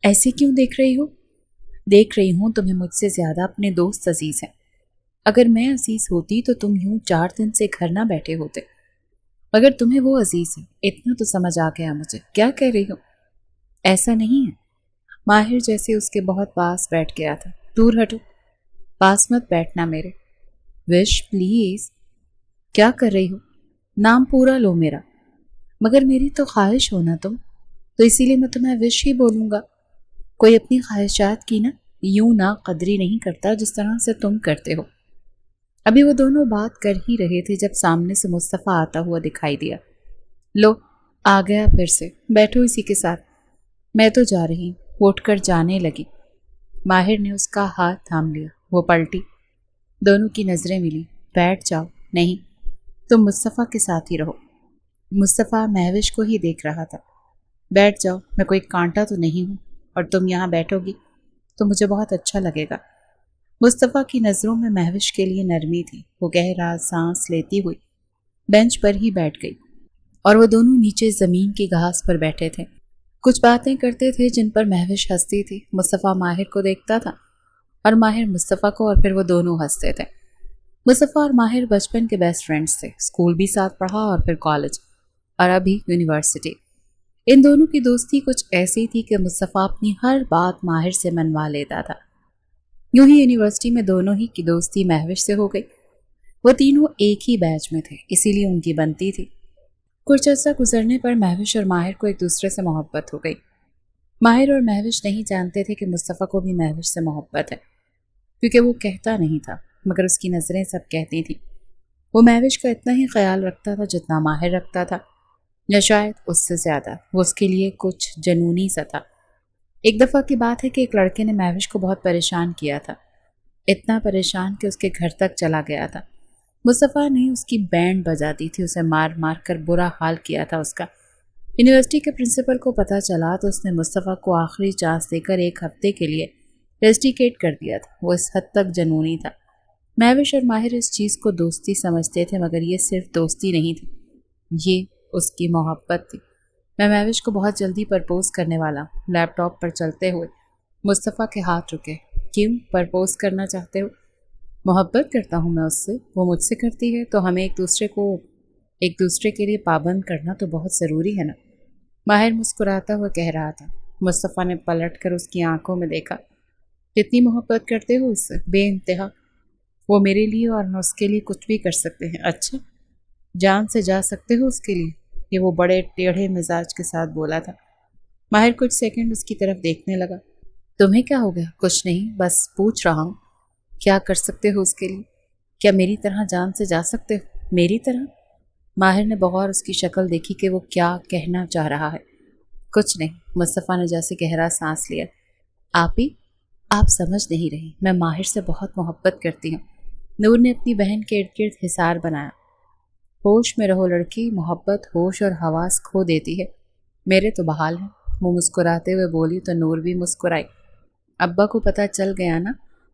ایسے کیوں دیکھ رہی ہو؟ دیکھ رہی ہوں تمہیں مجھ سے زیادہ اپنے دوست عزیز ہیں۔ اگر میں عزیز ہوتی تو تم یوں 4 دن سے گھر نہ بیٹھے ہوتے، مگر تمہیں وہ عزیز ہے، اتنا تو سمجھ آ گیا مجھے۔ کیا کہہ رہی ہو؟ ایسا نہیں ہے۔ ماہر جیسے اس کے بہت پاس بیٹھ گیا تھا۔ دور ہٹو، پاس مت بیٹھنا میرے۔ وش پلیز۔ کیا کر رہی ہو؟ نام پورا لو میرا۔ مگر میری تو خواہش ہونا تم، تو اسی لیے میں تمہیں وش ہی بولوں گا۔ کوئی اپنی خواہشات کی نا یوں نہ قدری نہیں کرتا جس طرح سے تم کرتے ہو۔ ابھی وہ دونوں بات کر ہی رہے تھے جب سامنے سے مصطفیٰ آتا ہوا دکھائی دیا۔ لو، آ گیا پھر سے، بیٹھو اسی کے ساتھ۔ میں تو جا رہی ہوں، اٹھ کر جانے لگی۔ ماہر نے اس کا ہاتھ تھام لیا۔ وہ پلٹی، دونوں کی نظریں ملی۔ بیٹھ جاؤ۔ نہیں، تم مصطفیٰ کے ساتھ ہی رہو۔ مصطفیٰ مہوش کو ہی دیکھ رہا تھا۔ بیٹھ جاؤ، میں کوئی کانٹا تو نہیں ہوں، اور تم یہاں بیٹھو گی تو مجھے بہت اچھا لگے گا۔ مصطفیٰ کی نظروں میں مہوش کے لیے نرمی تھی۔ وہ گہرا سانس لیتی ہوئی بینچ پر ہی بیٹھ گئی، اور وہ دونوں نیچے زمین کی گھاس پر بیٹھے تھے۔ کچھ باتیں کرتے تھے جن پر مہوش ہنستی تھی۔ مصطفیٰ ماہر کو دیکھتا تھا اور ماہر مصطفیٰ کو، اور پھر وہ دونوں ہنستے تھے۔ مصطفیٰ اور ماہر بچپن کے بیسٹ فرینڈز تھے۔ اسکول بھی ساتھ پڑھا اور پھر کالج، اور ابھی یونیورسٹی۔ ان دونوں کی دوستی کچھ ایسی تھی کہ مصطفیٰ اپنی ہر بات ماہر سے منوا لیتا تھا۔ یوں ہی یونیورسٹی میں دونوں ہی کی دوستی مہوش سے ہو گئی۔ وہ تینوں ایک ہی بیچ میں تھے، اسی لیے ان کی بنتی تھی۔ کچھ عرصہ گزرنے پر مہوش اور ماہر کو ایک دوسرے سے محبت ہو گئی۔ ماہر اور مہوش نہیں جانتے تھے کہ مصطفیٰ کو بھی مہوش سے محبت ہے، کیونکہ وہ کہتا نہیں تھا، مگر اس کی نظریں سب کہتی تھیں۔ وہ مہوش کا اتنا ہی خیال رکھتا تھا جتنا ماہر رکھتا تھا، یا شاید اس سے زیادہ۔ وہ اس کے لیے کچھ جنونی سا تھا۔ ایک دفعہ کی بات ہے کہ ایک لڑکے نے مہوش کو بہت پریشان کیا تھا، اتنا پریشان کہ اس کے گھر تک چلا گیا تھا۔ مصطفیٰ نے اس کی بینڈ بجا دی تھی، اسے مار مار کر برا حال کیا تھا اس کا۔ یونیورسٹی کے پرنسپل کو پتہ چلا تو اس نے مصطفیٰ کو آخری چانس دے کر 1 ہفتے کے لیے ریسٹیکیٹ کر دیا تھا۔ وہ اس حد تک جنونی تھا۔ مہوش اور ماہر اس چیز کو دوستی سمجھتے تھے، مگر یہ صرف دوستی نہیں تھی، یہ اس کی محبت تھی۔ میں مہوش کو بہت جلدی پرپوز کرنے والا ہوں۔ لیپ ٹاپ پر چلتے ہوئے مصطفیٰ کے ہاتھ رکے۔ کیوں پرپوز کرنا چاہتے ہو؟ محبت کرتا ہوں میں اس سے، وہ مجھ سے کرتی ہے، تو ہمیں ایک دوسرے کے لیے پابند کرنا تو بہت ضروری ہے نا۔ ماہر مسکراتا ہوا کہہ رہا تھا۔ مصطفیٰ نے پلٹ کر اس کی آنکھوں میں دیکھا۔ کتنی محبت کرتے ہو اس سے؟ بے انتہا۔ وہ میرے لیے اور میں اس کے لیے کچھ بھی کر سکتے ہیں۔ اچھا، جان سے جا سکتے ہو اس کے لیے؟ یہ وہ بڑے ٹیڑھے مزاج کے ساتھ بولا تھا۔ ماہر کچھ سیکنڈ اس کی طرف دیکھنے لگا۔ تمہیں کیا ہو گیا؟ کچھ نہیں، بس پوچھ رہا ہوں، کیا کر سکتے ہو اس کے لیے؟ کیا میری طرح جان سے جا سکتے ہو؟ میری طرح؟ ماہر نے بغور اس کی شکل دیکھی کہ وہ کیا کہنا چاہ رہا ہے۔ کچھ نہیں، مصطفیٰ نے جیسے گہرا سانس لیا۔ آپ سمجھ نہیں رہی، میں ماہر سے بہت محبت کرتی ہوں۔ نور نے اپنی بہن کے ارد گرد حصار بنایا۔ ہوش میں رہو لڑکی، محبت ہوش اور حواس کھو دیتی ہے۔ میرے تو بحال ہیں۔ وہ مسکراتے ہوئے بولی تو نور بھی مسکرائی۔ ابا کو پتہ چل گیا نا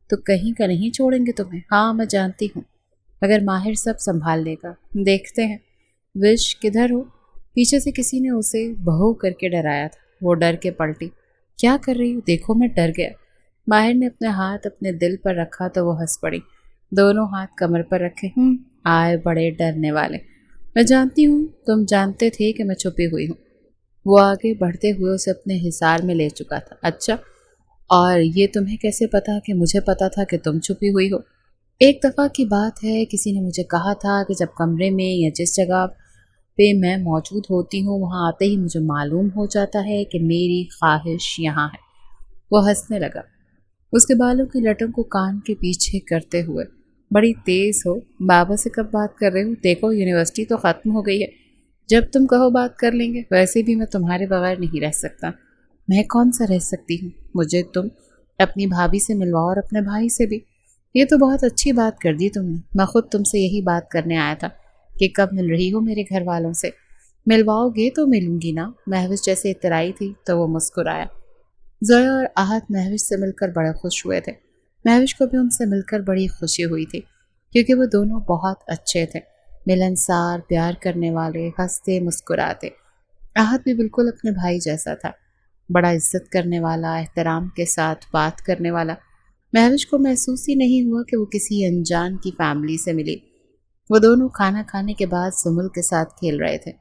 تو کہیں کا نہیں چھوڑیں گے تمہیں۔ ہاں میں جانتی ہوں، مگر ماہر سب سنبھال لے گا، دیکھتے ہیں۔ وش کدھر ہو؟ پیچھے سے کسی نے اسے بہو کر کے ڈرایا تھا۔ وہ ڈر کے پلٹی۔ کیا کر رہی ہو؟ دیکھو میں ڈر گیا۔ ماہر نے اپنے ہاتھ اپنے دل پر رکھا تو وہ ہنس پڑی۔ دونوں ہاتھ کمر پر رکھے۔ آئے بڑے ڈرنے والے۔ میں جانتی ہوں، تم جانتے تھے کہ میں چھپی ہوئی ہوں۔ وہ آگے بڑھتے ہوئے اسے اپنے حصار میں لے چکا تھا۔ اچھا، اور یہ تمہیں کیسے پتا کہ مجھے پتا تھا کہ تم چھپی ہوئی ہو؟ ایک دفعہ کی بات ہے، کسی نے مجھے کہا تھا کہ جب کمرے میں یا جس جگہ پہ میں موجود ہوتی ہوں وہاں آتے ہی مجھے معلوم ہو جاتا ہے کہ میری خواہش یہاں ہے۔ وہ ہنسنے لگا، اس کے بالوں کی لٹوں کو کان کے پیچھے کرتے ہوئے۔ بڑی تیز ہو، بابا سے کب بات کر رہے ہو؟ دیکھو یونیورسٹی تو ختم ہو گئی ہے، جب تم کہو بات کر لیں گے۔ ویسے بھی میں تمہارے بغیر نہیں رہ سکتا۔ میں کون سا رہ سکتی ہوں؟ مجھے تم اپنی بھابھی سے ملواؤ اور اپنے بھائی سے بھی۔ یہ تو بہت اچھی بات کر دی تم نے۔ میں خود تم سے یہی بات کرنے آیا تھا کہ کب مل رہی ہو میرے گھر والوں سے۔ ملواؤ گے تو ملوں گی نا۔ مہوش جیسے اترائی تھی تو وہ مسکرایا۔ زویا اور آہت مہوش سے مل کر بڑے خوش ہوئے تھے۔ مہوش کو بھی ان سے مل کر بڑی خوشی ہوئی تھی، کیونکہ وہ دونوں بہت اچھے تھے، ملنسار، پیار کرنے والے، ہنستے مسکراتے۔ آہت بھی بالکل اپنے بھائی جیسا تھا۔ بڑا عزت کرنے والا، احترام کے ساتھ بات کرنے والا۔ مہوش کو محسوس ہی نہیں ہوا کہ وہ کسی انجان کی فیملی سے ملی۔ وہ دونوں کھانا کھانے کے بعد زمل کے ساتھ کھیل رہے تھے۔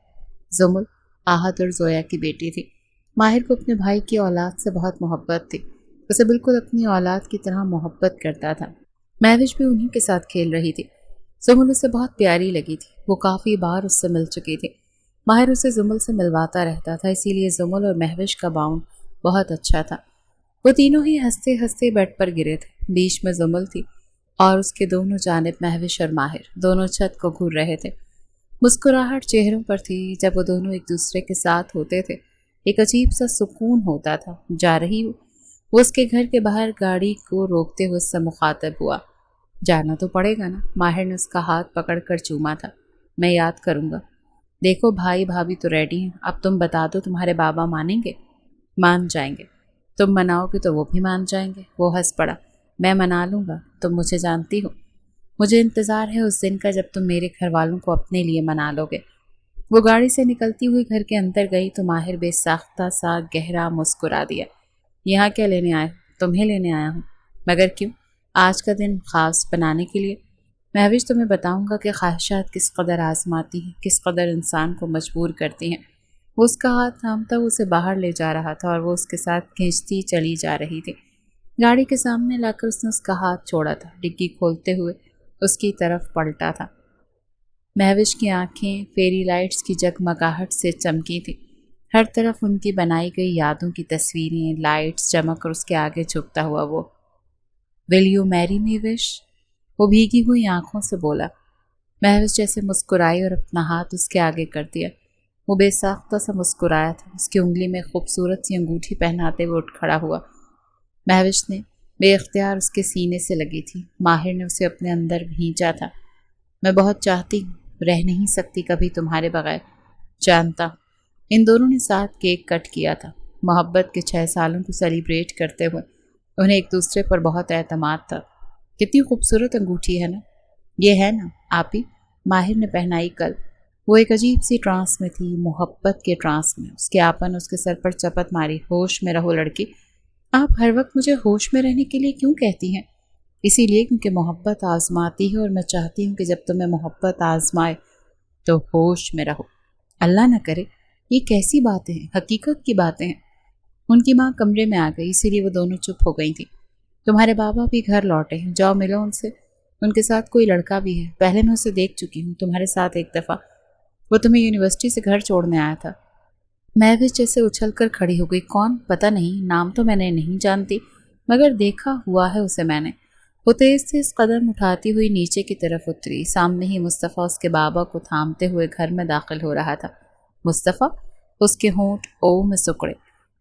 زمل آہت اور زویا کی بیٹی تھی۔ ماہر کو اپنے بھائی کی اولاد سے بہت محبت تھی، اسے بالکل اپنی اولاد کی طرح محبت کرتا تھا۔ مہوش بھی انہی کے ساتھ کھیل رہی تھی۔ زمل اسے بہت پیاری لگی تھی، وہ کافی بار اس سے مل چکی تھی۔ ماہر اسے زمل سے ملواتا رہتا تھا، اسی لیے زمل اور مہوش کا باؤنڈ بہت اچھا تھا۔ وہ تینوں ہی ہنستے ہنستے بیڈ پر گرے تھے۔ بیچ میں زمل تھی اور اس کے دونوں جانب مہوش اور ماہر دونوں چھت کو گھور رہے تھے۔ مسکراہٹ چہروں پر تھی۔ جب وہ دونوں ایک دوسرے کے ساتھ ہوتے تھے ایک عجیب سا سکون ہوتا تھا۔ جا رہی وہ اس کے گھر کے باہر گاڑی کو روکتے ہوئے اس سے مخاطب ہوا۔ جانا تو پڑے گا نا؟ ماہر نے اس کا ہاتھ پکڑ کر چوما تھا۔ میں یاد کروں گا۔ دیکھو بھائی بھابھی تو ریڈی ہیں، اب تم بتا دو تمہارے بابا مانیں گے؟ مان جائیں گے۔ تم مناؤ گے تو وہ بھی مان جائیں گے۔ وہ ہنس پڑا۔ میں منا لوں گا، تم مجھے جانتی ہو۔ مجھے انتظار ہے اس دن کا جب تم میرے گھر والوں کو اپنے لیے منا لو گے۔ وہ گاڑی سے نکلتی ہوئی گھر کے اندر گئی تو ماہر بے ساختہ سا گہرا مسکرا دیا۔ یہاں کیا لینے آئے ہو؟ تمہیں لینے آیا ہوں۔ مگر کیوں؟ آج کا دن خاص بنانے کے لیے؟ مہوش تمہیں بتاؤں گا کہ خواہشات کس قدر آزماتی ہیں، کس قدر انسان کو مجبور کرتی ہیں۔ وہ اس کا ہاتھ تھامتا وہ اسے باہر لے جا رہا تھا اور وہ اس کے ساتھ کھینچتی چلی جا رہی تھی۔ گاڑی کے سامنے لا کر اس نے اس کا ہاتھ چھوڑا تھا۔ ڈگی کھولتے ہوئے اس کی طرف پلٹا تھا۔ مہوش کی آنکھیں فیری لائٹس کی جگمگاہٹ سے چمکی تھی۔ ہر طرف ان کی بنائی گئی یادوں کی تصویریں، لائٹس چمک اور اس کے آگے جھکتا ہوا وہ۔ ول یو میری می وش؟ وہ بھیگی ہوئی آنکھوں سے بولا۔ مہوش جیسے مسکرائی اور اپنا ہاتھ اس کے آگے کر دیا۔ وہ بے ساختہ سا مسکرایا تھا۔ اس کی انگلی میں خوبصورت سی انگوٹھی پہناتے ہوئے اٹھ کھڑا ہوا۔ مہوش نے بے اختیار اس کے سینے سے لگی تھی۔ ماہر نے اسے اپنے اندر بھینچا تھا۔ میں بہت چاہتی ہوں، رہ نہیں سکتی کبھی تمہارے بغیر۔ جانتا ہوں۔ ان دونوں نے ساتھ کیک کٹ کیا تھا۔ محبت کے 6 سالوں کو سیلیبریٹ کرتے ہوئے انہیں ایک دوسرے پر بہت اعتماد تھا۔ کتنی خوبصورت انگوٹھی ہے نا؟ یہ ہے نا آپ ہی؟ ماہر نے پہنائی کل۔ وہ ایک عجیب سی ٹرانس میں تھی، محبت کے ٹرانس میں۔ اس کے آپا نے اس کے سر پر چپت ماری۔ ہوش میں رہو لڑکی۔ آپ ہر وقت مجھے ہوش میں رہنے کے لیے کیوں کہتی ہیں؟ اسی لیے کیونکہ محبت آزماتی ہے اور میں چاہتی ہوں کہ جب تمہیں محبت آزمائے تو ہوش میں رہو۔ اللہ نہ کرے، یہ کیسی باتیں ہیں؟ حقیقت کی باتیں ہیں۔ ان کی ماں کمرے میں آ گئی، اسی لیے وہ دونوں چپ ہو گئی تھیں۔ تمہارے بابا بھی گھر لوٹے ہیں، جاؤ ملو ان سے۔ ان کے ساتھ کوئی لڑکا بھی ہے، پہلے میں اسے دیکھ چکی ہوں تمہارے ساتھ ایک دفعہ۔ وہ تمہیں یونیورسٹی سے گھر چھوڑنے آیا تھا۔ میں بھی جیسے اچھل کر کھڑی ہو گئی۔ کون؟ پتہ نہیں، نام تو میں نے نہیں جانتی، مگر دیکھا ہوا ہے اسے میں نے۔ وہ تیز تیز قدم اٹھاتی ہوئی نیچے کی طرف اتری۔ سامنے ہی مصطفیٰ اس کے بابا کو تھامتے ہوئے گھر میں داخل ہو رہا تھا۔ مصطفیٰ؟ اس کے ہونٹ او میں سکڑے۔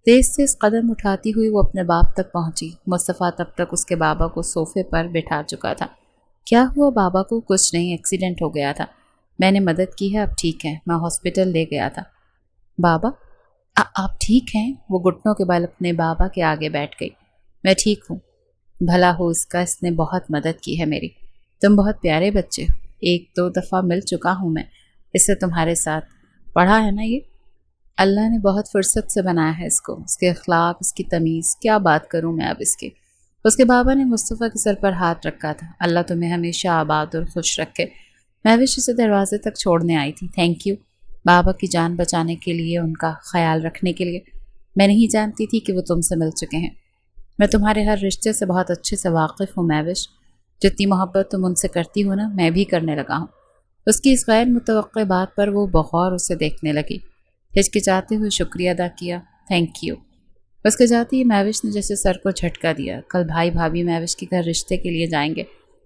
تیز تیز قدم اٹھاتی ہوئی وہ اپنے باپ تک پہنچی۔ مصطفیٰ تب تک اس کے بابا کو صوفے پر بٹھا چکا تھا۔ کیا ہوا بابا کو؟ کچھ نہیں، ایکسیڈنٹ ہو گیا تھا، میں نے مدد کی ہے، اب ٹھیک ہے، میں ہاسپٹل لے گیا تھا۔ بابا آپ ٹھیک ہیں؟ وہ گھٹنوں کے بل اپنے بابا کے آگے بیٹھ گئی۔ میں ٹھیک ہوں، بھلا ہو اس کا، اس نے بہت مدد کی ہے میری۔ تم بہت پیارے بچے ہو، 1-2 دفعہ مل چکا ہوں میں اس سے تمہارے ساتھ، پڑھا ہے نا یہ؟ اللہ نے بہت فرصت سے بنایا ہے اس کو، اس کے اخلاق، اس کی تمیز، کیا بات کروں میں اب اس کی۔ اس کے بابا نے مصطفیٰ کے سر پر ہاتھ رکھا تھا۔ اللہ تمہیں ہمیشہ آباد اور خوش رکھے۔ مہوش اسے دروازے تک چھوڑنے آئی تھی۔ تھینک یو، بابا کی جان بچانے کے لیے، ان کا خیال رکھنے کے لیے۔ میں نہیں جانتی تھی کہ وہ تم سے مل چکے ہیں۔ میں تمہارے ہر رشتے سے بہت اچھے سے واقف ہوں مہوش، جتنی محبت تم ان سے کرتی ہو نا، میں بھی کرنے لگا ہوں۔ اس کی اس غیر متوقع بات پر وہ بغور اسے دیکھنے لگی۔ ہچکچاتے ہوئے شکریہ ادا کیا۔ Thank you. اس کے جاتے ہی مہوش نے جیسے سر کو جھٹکا دیا۔ کل بھائی بھابھی مہوش کے گھر رشتے کے لیے جائیں گے۔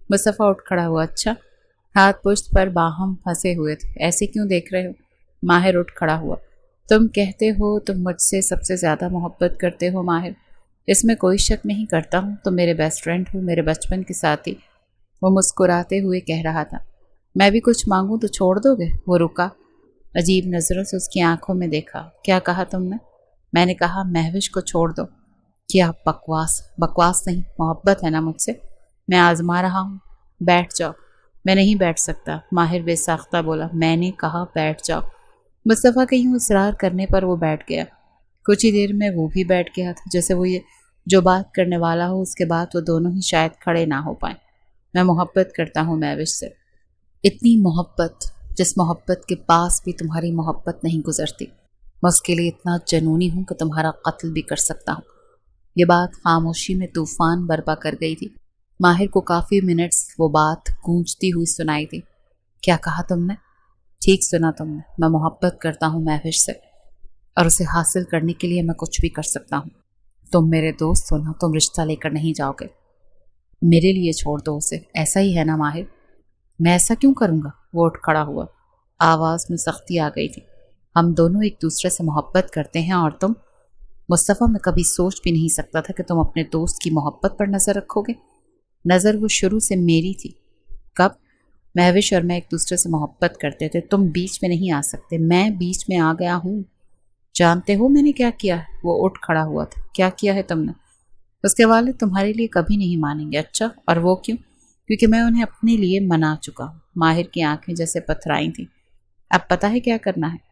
مصطفیٰ اٹھ کھڑا ہوا۔ اچھا؟ ہاتھ پشت پر باہم پھنسے ہوئے تھے۔ ایسے کیوں دیکھ رہے ہو؟ ماہر اٹھ کھڑا ہوا۔ تم کہتے ہو تم مجھ سے سب سے زیادہ محبت کرتے ہو ماہر، اس میں کوئی شک نہیں کرتا ہوں، تم میرے بیسٹ فرینڈ ہو، میرے بچپن کے ساتھی۔ وہ مسکراتے ہوئے کہہ رہا تھا۔ میں بھی کچھ مانگوں تو چھوڑ دو گے؟ وہ رکا، عجیب نظروں سے اس کی آنکھوں میں دیکھا۔ کیا کہا تم نے؟ میں نے کہا مہوش کو چھوڑ دو۔ کیا بکواس؟ بکواس نہیں، محبت ہے نا مجھ سے، میں آزما رہا ہوں۔ بیٹھ جاؤ۔ میں نہیں بیٹھ سکتا، ماہر بے ساختہ بولا۔ میں نے کہا بیٹھ جاؤ۔ مصطفیٰ کے یوں اصرار کرنے پر وہ بیٹھ گیا۔ کچھ ہی دیر میں وہ بھی بیٹھ گیا تھا، جیسے وہ یہ جو بات کرنے والا ہو اس کے بعد وہ دونوں ہی شاید کھڑے نہ ہو پائیں۔ میں محبت کرتا ہوں مہوش سے، اتنی محبت جس محبت کے پاس بھی تمہاری محبت نہیں گزرتی۔ میں اس کے لیے اتنا جنونی ہوں کہ تمہارا قتل بھی کر سکتا ہوں۔ یہ بات خاموشی میں طوفان برپا کر گئی تھی۔ ماہر کو کافی منٹس وہ بات گونجتی ہوئی سنائی تھی۔ کیا کہا تم نے؟ ٹھیک سنا تم نے، میں محبت کرتا ہوں مہوش سے، اور اسے حاصل کرنے کے لیے میں کچھ بھی کر سکتا ہوں۔ تم میرے دوست ہو نا، تم رشتہ لے کر نہیں جاؤ گے۔ میرے لیے چھوڑ دو اسے، ایسا ہی ہے نا ماہر؟ میں ایسا کیوں کروں گا؟ وہ اٹھ کھڑا ہوا، آواز میں سختی آ گئی تھی۔ ہم دونوں ایک دوسرے سے محبت کرتے ہیں، اور تم؟ مصطفیٰ میں کبھی سوچ بھی نہیں سکتا تھا کہ تم اپنے دوست کی محبت پر نظر رکھو گے۔ نظر وہ شروع سے میری تھی۔ کب؟ مہوش اور میں ایک دوسرے سے محبت کرتے تھے، تم بیچ میں نہیں آ سکتے۔ میں بیچ میں آ گیا ہوں؟ جانتے ہو میں نے کیا کیا ہے؟ وہ اٹھ کھڑا ہوا تھا۔ کیا کیا ہے تم نے؟ اس کے والد تمہارے لیے کبھی نہیں مانیں گے۔ اچھا، اور وہ کیوں؟ کیونکہ میں انہیں اپنے لیے منا چکا ہوں۔ ماہر کی آنکھیں جیسے پتھرائی تھیں۔ اب پتہ ہے کیا کرنا ہے؟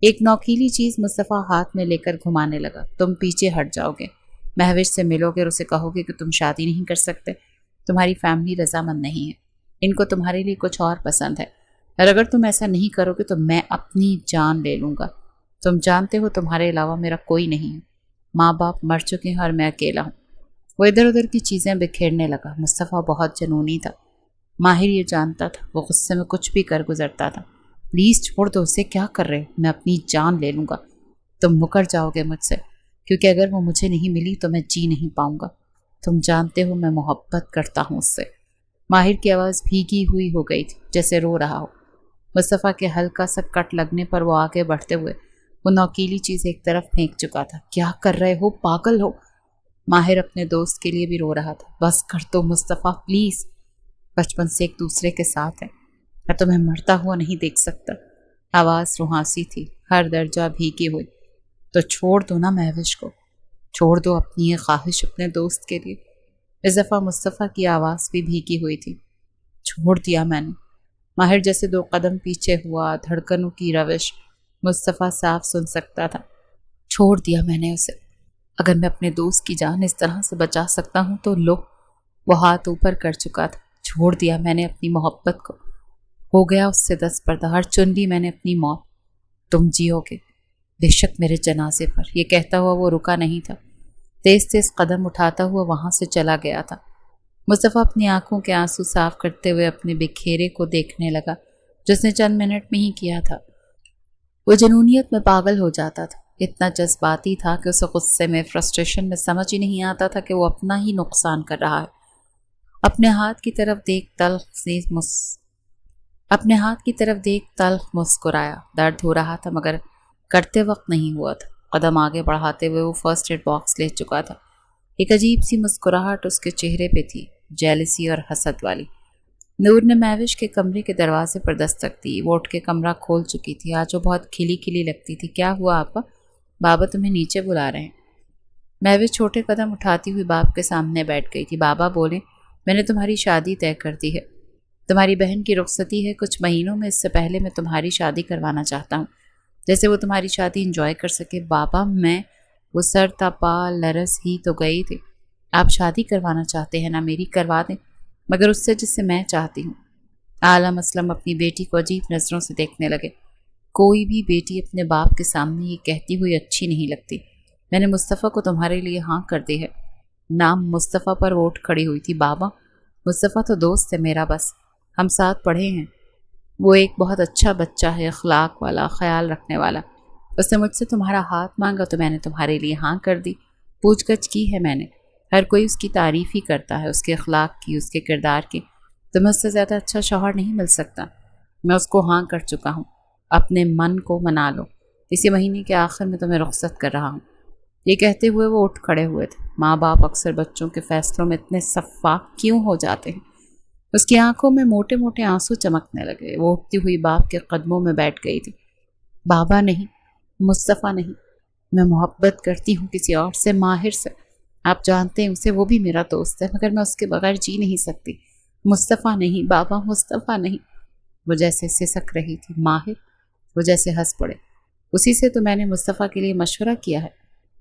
ایک نوکیلی چیز مصطفیٰ ہاتھ میں لے کر گھمانے لگا۔ تم پیچھے ہٹ جاؤ گے، مہوش سے ملو گے اور اسے کہو گے کہ تم شادی نہیں کر سکتے، تمہاری فیملی رضامند نہیں ہے، ان کو تمہارے لیے کچھ اور پسند ہے، اور اگر تم ایسا نہیں کرو گے تو میں اپنی جان لے لوں گا۔ تم جانتے ہو تمہارے علاوہ میرا کوئی نہیں ہے، ماں باپ مر چکے ہیں اور میں اکیلا ہوں۔ وہ ادھر ادھر کی چیزیں بکھیرنے لگا۔ مصطفیٰ بہت جنونی تھا، ماہر یہ جانتا تھا۔ وہ غصے میں کچھ بھی کر گزرتا تھا۔ پلیز چھوڑ دو اسے، کیا کر رہے ہو؟ میں اپنی جان لے لوں گا، تم مکر جاؤ گے مجھ سے، کیونکہ اگر وہ مجھے نہیں ملی تو میں جی نہیں پاؤں گا۔ تم جانتے ہو میں محبت کرتا ہوں اس سے۔ ماہر کی آواز بھیگی ہوئی ہو گئی تھی، جیسے رو رہا ہو۔ مصطفیٰ کے ہلکا سا کٹ لگنے پر وہ آگے بڑھتے ہوئے وہ نوکیلی چیز ایک طرف پھینک چکا تھا۔ کیا کر رہے ہو؟ پاگل ہو؟ ماہر اپنے دوست کے لیے بھی رو رہا تھا۔ بس کر دو مصطفیٰ پلیز، بچپن سے ایک دوسرے کے ساتھ ہیں، میں تمہیں مرتا ہوا نہیں دیکھ سکتا۔ آواز روحانسی تھی، ہر درجہ بھیگی ہوئی۔ تو چھوڑ دو نا مہوش کو، چھوڑ دو اپنی یہ خواہش اپنے دوست کے لیے۔ اس دفعہ مصطفیٰ کی آواز بھی بھیگی ہوئی تھی۔ چھوڑ دیا میں نے۔ ماہر جیسے 2 قدم پیچھے ہوا، دھڑکنوں کی روش مصطفیٰ صاف سن سکتا تھا۔ چھوڑ دیا میں نے اسے، اگر میں اپنے دوست کی جان اس طرح سے بچا سکتا ہوں تو لو۔ وہ ہاتھ اوپر کر چکا تھا۔ چھوڑ دیا میں نے اپنی محبت کو، ہو گیا اس سے دستبردار، چن لی میں نے اپنی موت۔ تم جیو گے بے شک میرے جنازے پر۔ یہ کہتا ہوا وہ رکا نہیں تھا، تیز تیز قدم اٹھاتا ہوا وہاں سے چلا گیا تھا۔ مصطفیٰ اپنی آنکھوں کے آنسو صاف کرتے ہوئے اپنے بکھیرے کو دیکھنے لگا، جس نے چند منٹ میں ہی کیا تھا۔ وہ جنونیت میں پاگل ہو جاتا تھا، اتنا جذباتی تھا کہ اسے غصے میں، فرسٹریشن میں سمجھ ہی نہیں آتا تھا کہ وہ اپنا ہی نقصان کر رہا ہے۔ اپنے ہاتھ کی طرف دیکھ تلخ مسکرایا۔ درد ہو رہا تھا مگر کرتے وقت نہیں ہوا تھا۔ قدم آگے بڑھاتے ہوئے وہ فرسٹ ایڈ باکس لے چکا تھا۔ ایک عجیب سی مسکراہٹ اس کے چہرے پہ تھی، جیلسی اور حسد والی۔ نور نے مہوش کے کمرے کے دروازے پر دستک دی۔ وہ اٹھ کے کمرہ کھول چکی تھی، آج وہ بہت کھلی کھلی لگتی تھی۔ کیا ہوا آپا؟ بابا تمہیں نیچے بلا رہے ہیں۔ مہوش چھوٹے قدم اٹھاتی ہوئی باپ کے سامنے بیٹھ گئی تھی۔ بابا بولے، میں نے تمہاری شادی طے کر دی ہے، تمہاری بہن کی رخصتی ہے کچھ مہینوں میں، اس سے پہلے میں تمہاری شادی کروانا چاہتا ہوں، جیسے وہ تمہاری شادی انجوائے کر سکے۔ بابا میں، وہ سر تپا لرز ہی تو گئی تھی۔ آپ شادی کروانا چاہتے ہیں نا میری، کروا دیں، مگر اس سے جس سے میں چاہتی ہوں۔ عالم اسلم اپنی بیٹی کو عجیب نظروں سے دیکھنے لگے۔ کوئی بھی بیٹی اپنے باپ کے سامنے یہ کہتی ہوئی اچھی نہیں لگتی۔ میں نے مصطفیٰ کو تمہارے لیے ہاں کر دی ہے۔ نام مصطفیٰ پر وہ اٹھ کھڑی ہوئی تھی۔ بابا مصطفیٰ تو دوست ہے میرا، بس ہم ساتھ پڑھے ہیں، وہ ایک بہت اچھا بچہ ہے، اخلاق والا، خیال رکھنے والا۔ اس نے مجھ سے تمہارا ہاتھ مانگا تو میں نے تمہارے لیے ہاں کر دی۔ پوچھ گچھ کی ہے میں نے، ہر کوئی اس کی تعریف ہی کرتا ہے، اس کے اخلاق کی، اس کے کردار کی۔ تمہیں اس سے زیادہ اچھا شوہر نہیں مل سکتا۔ میں اس کو ہاں کر چکا ہوں، اپنے من کو منا لو، اسی مہینے کے آخر میں تمہیں رخصت کر رہا ہوں۔ یہ کہتے ہوئے وہ اٹھ کھڑے ہوئے تھے۔ ماں باپ اکثر بچوں کے فیصلوں میں اتنے شفاف کیوں ہو جاتے ہیں؟ اس کی آنکھوں میں موٹے موٹے آنسو چمکنے لگے۔ وہ اٹھتی ہوئی باپ کے قدموں میں بیٹھ گئی تھی۔ بابا نہیں، مصطفیٰ نہیں، میں محبت کرتی ہوں کسی اور سے، ماہر سے۔ آپ جانتے ہیں اسے، وہ بھی میرا دوست ہے، مگر میں اس کے بغیر جی نہیں سکتی۔ مصطفیٰ نہیں بابا، مصطفیٰ نہیں۔ وہ جیسے سسک رہی تھی۔ ماہر؟ وہ جیسے ہنس پڑے۔ اسی سے تو میں نے مصطفیٰ کے لیے مشورہ کیا ہے۔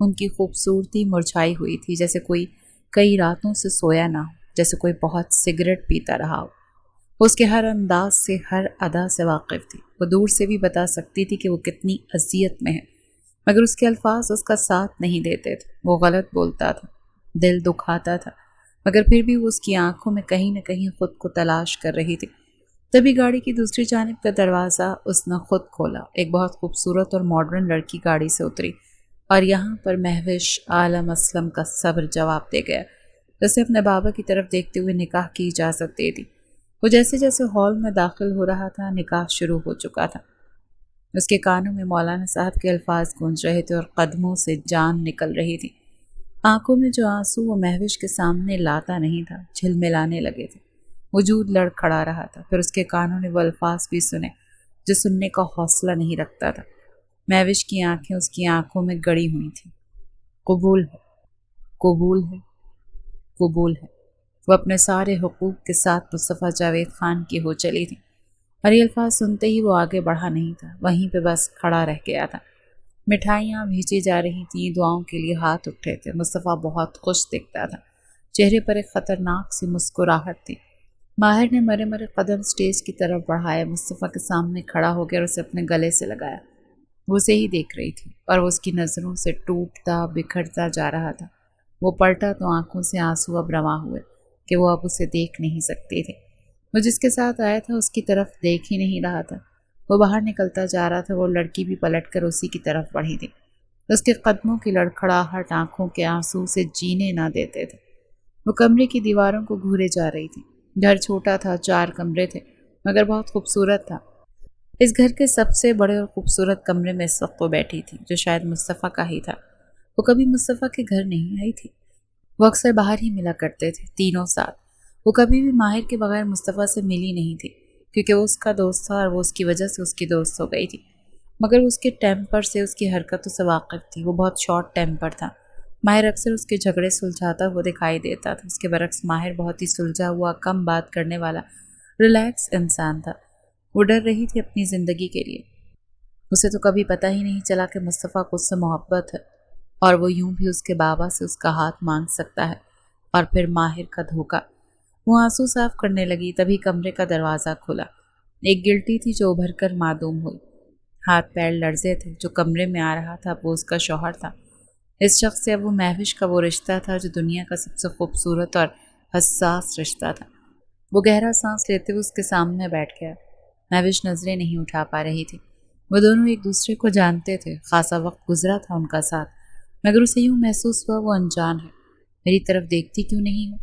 ان کی خوبصورتی مرجھائی ہوئی تھی، جیسے کوئی کئی راتوں سے سویا نہ ہو، جیسے کوئی بہت سگریٹ پیتا رہا ہو۔ اس کے ہر انداز سے، ہر ادا سے واقف تھی۔ وہ دور سے بھی بتا سکتی تھی کہ وہ کتنی اذیت میں ہے، مگر اس کے الفاظ اس کا ساتھ نہیں دیتے تھے۔ وہ غلط بولتا تھا، دل دکھاتا تھا، مگر پھر بھی وہ اس کی آنکھوں میں کہیں نہ کہیں خود کو تلاش کر رہی تھی۔ تبھی گاڑی کی دوسری جانب کا دروازہ اس نے خود کھولا۔ ایک بہت خوبصورت اور ماڈرن لڑکی گاڑی سے اتری، اور یہاں پر مہوش عالم اسلم کا صبر جواب دے گیا۔ اسے اپنے بابا کی طرف دیکھتے ہوئے نکاح کی اجازت دے دی۔ وہ جیسے جیسے ہال میں داخل ہو رہا تھا، نکاح شروع ہو چکا تھا۔ اس کے کانوں میں مولانا صاحب کے الفاظ گونج رہے تھے اور قدموں سے جان نکل رہی تھی۔ آنکھوں میں جو آنسو وہ مہوش کے سامنے لاتا نہیں تھا، جھلملانے لگے تھے۔ وجود لڑ کھڑا رہا تھا۔ پھر اس کے کانوں نے وہ الفاظ بھی سنے جو سننے کا حوصلہ نہیں رکھتا تھا۔ مہوش کی آنکھیں اس کی آنکھوں میں گڑی ہوئی تھیں۔ قبول ہے، قبول ہے، قبول ہے۔ وہ اپنے سارے حقوق کے ساتھ مصطفیٰ جاوید خان کی ہو چلی تھی، اور یہ الفاظ سنتے ہی وہ آگے بڑھا نہیں تھا، وہیں پہ بس کھڑا رہ گیا تھا۔ مٹھائیاں بھیجی جا رہی تھیں، دعاؤں کے لیے ہاتھ اٹھے تھے۔ مصطفیٰ بہت خوش دکھتا تھا، چہرے پر ایک خطرناک سی مسکراہٹ تھی۔ ماہر نے مرے مرے قدم سٹیج کی طرف بڑھائے، مصطفیٰ کے سامنے کھڑا ہو گیا اور اسے اپنے گلے سے لگایا۔ وہ اسے ہی دیکھ رہی تھی، اور وہ اس کی نظروں سے ٹوٹتا بکھرتا جا رہا تھا۔ وہ پلٹا تو آنکھوں سے آنسو اب رواں ہوئے کہ وہ اب اسے دیکھ نہیں سکتی تھی۔ وہ جس کے ساتھ آیا تھا اس کی طرف دیکھ ہی نہیں رہا تھا۔ وہ باہر نکلتا جا رہا تھا، وہ لڑکی بھی پلٹ کر اسی کی طرف بڑھی تھی۔ اس کے قدموں کی لڑکھڑاہٹ آنکھوں کے آنسو سے جینے نہ دیتے تھے۔ وہ کمرے کی دیواروں کو گھورے جا رہی تھی۔ گھر چھوٹا تھا، 4 کمرے تھے، مگر بہت خوبصورت تھا۔ اس گھر کے سب سے بڑے اور خوبصورت کمرے میں اس وقت وہ بیٹھی تھی، جو شاید مصطفیٰ کا ہی تھا۔ وہ کبھی مصطفیٰ کے گھر نہیں آئی تھی، وہ اکثر باہر ہی ملا کرتے تھے، تینوں ساتھ۔ وہ کبھی بھی ماہر کے بغیر مصطفیٰ سے ملی نہیں تھی، کیونکہ وہ اس کا دوست تھا اور وہ اس کی وجہ سے اس کی دوست ہو گئی تھی۔ مگر اس کے ٹیمپر سے، اس کی حرکتوں سے واقف تھی۔ وہ بہت شارٹ ٹیمپر تھا۔ ماہر اکثر اس کے جھگڑے سلجھاتا ہوا دکھائی دیتا تھا۔ اس کے برعکس ماہر بہت ہی سلجھا ہوا، کم بات کرنے والا، ریلیکس انسان تھا۔ وہ ڈر رہی تھی اپنی زندگی کے لیے۔ اسے تو کبھی پتہ ہی نہیں چلا کہ مصطفیٰ کو اس سے محبت ہے، اور وہ یوں بھی اس کے بابا سے اس کا ہاتھ مانگ سکتا ہے۔ اور پھر ماہر کا دھوکہ۔ وہ آنسو صاف کرنے لگی، تبھی کمرے کا دروازہ کھلا۔ ایک گلٹی تھی جو ابھر کر معدوم ہوئی۔ ہاتھ پیر لرزے تھے۔ جو کمرے میں آ رہا تھا وہ اس کا شوہر تھا۔ اس شخص سے اب وہ مہوش کا وہ رشتہ تھا جو دنیا کا سب سے خوبصورت اور حساس رشتہ تھا۔ وہ گہرا سانس لیتے ہوئے اس کے سامنے بیٹھ گیا۔ مہوش نظریں نہیں اٹھا پا رہی تھی۔ وہ دونوں ایک دوسرے کو جانتے تھے، خاصا وقت گزرا تھا ان کا ساتھ، مگر اسے یوں محسوس ہوا وہ انجان ہے۔ میری طرف دیکھتی کیوں نہیں ہو؟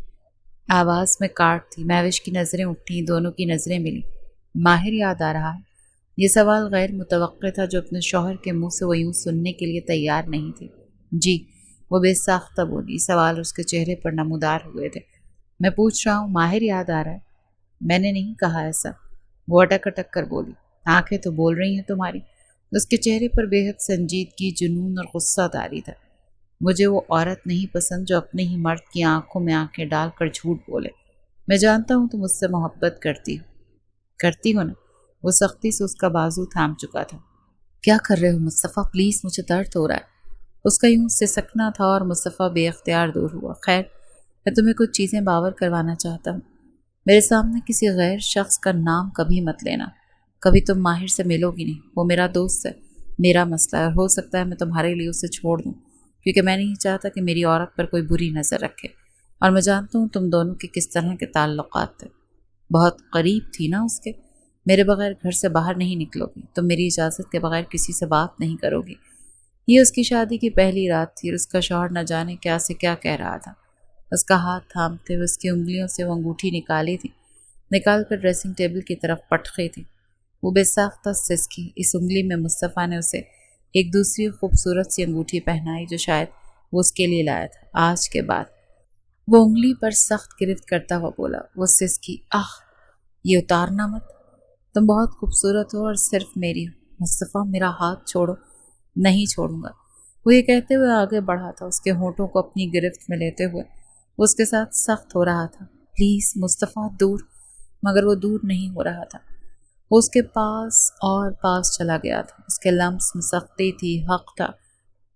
آواز میں کاٹ تھی۔ مہوش کی نظریں اٹھیں، دونوں کی نظریں ملی۔ ماہر یاد آ رہا ہے؟ یہ سوال غیر متوقع تھا، جو اپنے شوہر کے منہ سے وہ یوں سننے کے لیے تیار نہیں تھی۔ جی، وہ بے ساختہ بولی۔ سوال اس کے چہرے پر نمودار ہوئے تھے۔ میں پوچھ رہا ہوں، ماہر یاد آ رہا ہے؟ میں نے نہیں کہا ایسا، وہ اٹک اٹک کر بولی۔ آنکھیں تو بول رہی ہیں تمہاری۔ اس کے چہرے پر بے حد سنجیدگی، جنون اور غصہ طاری تھا۔ مجھے وہ عورت نہیں پسند جو اپنے ہی مرد کی آنکھوں میں آنکھیں ڈال کر جھوٹ بولے۔ میں جانتا ہوں تم اس سے محبت کرتی ہو نا؟ وہ سختی سے اس کا بازو تھام چکا تھا۔ کیا کر رہے ہو مصطفیٰ؟ پلیز، مجھے درد ہو رہا ہے۔ اس کا یوں سسکنا تھا اور مصطفیٰ بے اختیار دور ہوا۔ خیر، میں تمہیں کچھ چیزیں باور کروانا چاہتا ہوں۔ میرے سامنے کسی غیر شخص کا نام کبھی مت لینا۔ کبھی تم ماہر سے ملو گی نہیں، وہ میرا دوست ہے، میرا مسئلہ ہے، اور ہو سکتا ہے میں تمہارے لیے اسے چھوڑ دوں، کیونکہ میں نہیں چاہتا کہ میری عورت پر کوئی بری نظر رکھے، اور میں جانتا ہوں تم دونوں کے کس طرح کے تعلقات تھے۔ بہت قریب تھی نا اس کے۔ میرے بغیر گھر سے باہر نہیں نکلو گی، تم میری اجازت کے بغیر کسی سے بات نہیں کرو گی۔ یہ اس کی شادی کی پہلی رات تھی، اور اس کا شوہر نہ جانے کیا سے کیا کہہ رہا تھا۔ اس کا ہاتھ تھامتے ہوئے اس کی انگلیوں سے وہ انگوٹھی نکالی تھی، نکال کر ڈریسنگ ٹیبل کی طرف پٹکی تھی۔ وہ بے ساختہ سسکی۔ اس انگلی میں مصطفیٰ نے اسے ایک دوسری خوبصورت سی انگوٹھی پہنائی جو شاید وہ اس کے لیے لایا تھا۔ آج کے بعد وہ انگلی پر سخت گرفت کرتا ہوا بولا۔ وہ سسکی۔ آہ، یہ اتارنا مت، تم بہت خوبصورت ہو اور صرف میری ہو۔ مصطفیٰ، میرا ہاتھ چھوڑو۔ نہیں چھوڑوں گا۔ وہ یہ کہتے ہوئے آگے بڑھا تھا، اس کے ہونٹوں کو اپنی گرفت میں لیتے ہوئے وہ اس کے ساتھ سخت ہو رہا تھا۔ پلیز مصطفیٰ، دور۔ مگر وہ دور نہیں ہو رہا تھا، وہ اس کے پاس اور پاس چلا گیا تھا۔ اس کے لمس میں سختی تھی، حق تھا،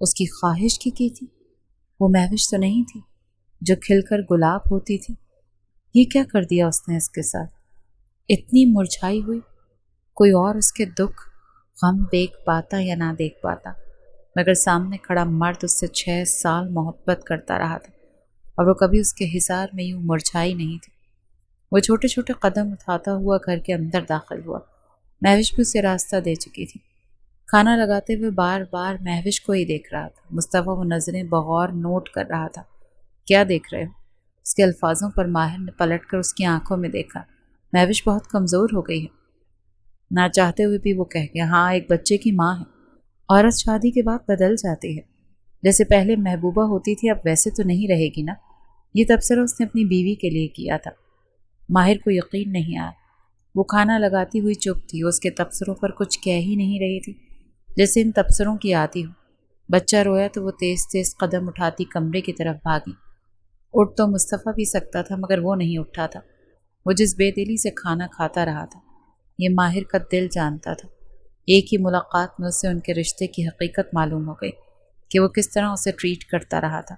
اس کی خواہش کی تھی؟ وہ مہوش تو نہیں تھی جو کھل کر گلاب ہوتی تھی۔ یہ کیا کر دیا اس نے اس کے ساتھ؟ اتنی مرجھائی ہوئی۔ کوئی اور اس کے دکھ غم دیکھ پاتا یا نہ دیکھ پاتا، مگر سامنے کھڑا مرد اس سے 6 سال محبت کرتا رہا تھا اور وہ کبھی اس کے حصار میں یوں مرجھائی نہیں تھی۔ وہ چھوٹے چھوٹے قدم اٹھاتا ہوا گھر کے اندر داخل ہوا۔ مہوش بھی اسے راستہ دے چکی تھی۔ کھانا لگاتے ہوئے بار بار مہوش کو ہی دیکھ رہا تھا۔ مصطفیٰ وہ نظریں بغور نوٹ کر رہا تھا۔ کیا دیکھ رہے ہو؟ اس کے الفاظوں پر ماہر نے پلٹ کر اس کی آنکھوں میں دیکھا۔ مہوش بہت کمزور ہو گئی ہے۔ نہ چاہتے ہوئے بھی وہ کہہ گیا، ہاں ایک بچے کی ماں ہے۔ عورت شادی کے بعد بدل جاتی ہے، جیسے پہلے محبوبہ ہوتی تھی اب ویسے تو نہیں رہے گی نا۔ یہ تبصرہ اس نے اپنی بیوی کے لیے کیا تھا۔ ماہر کو یقین نہیں آیا۔ وہ کھانا لگاتی ہوئی چپ تھی، اس کے تبصروں پر کچھ کہہ ہی نہیں رہی تھی، جیسے ان تبصروں کی عادی ہو۔ بچہ رویا تو وہ تیز تیز قدم اٹھاتی کمرے کی طرف بھاگی۔ اٹھ تو مصطفیٰ بھی سکتا تھا مگر وہ نہیں اٹھا تھا۔ وہ جس بے دلی سے کھانا کھاتا رہا تھا یہ ماہر کا دل جانتا تھا۔ ایک ہی ملاقات میں اسے ان کے رشتے کی حقیقت معلوم ہو گئی کہ وہ کس طرح اسے ٹریٹ کرتا رہا تھا۔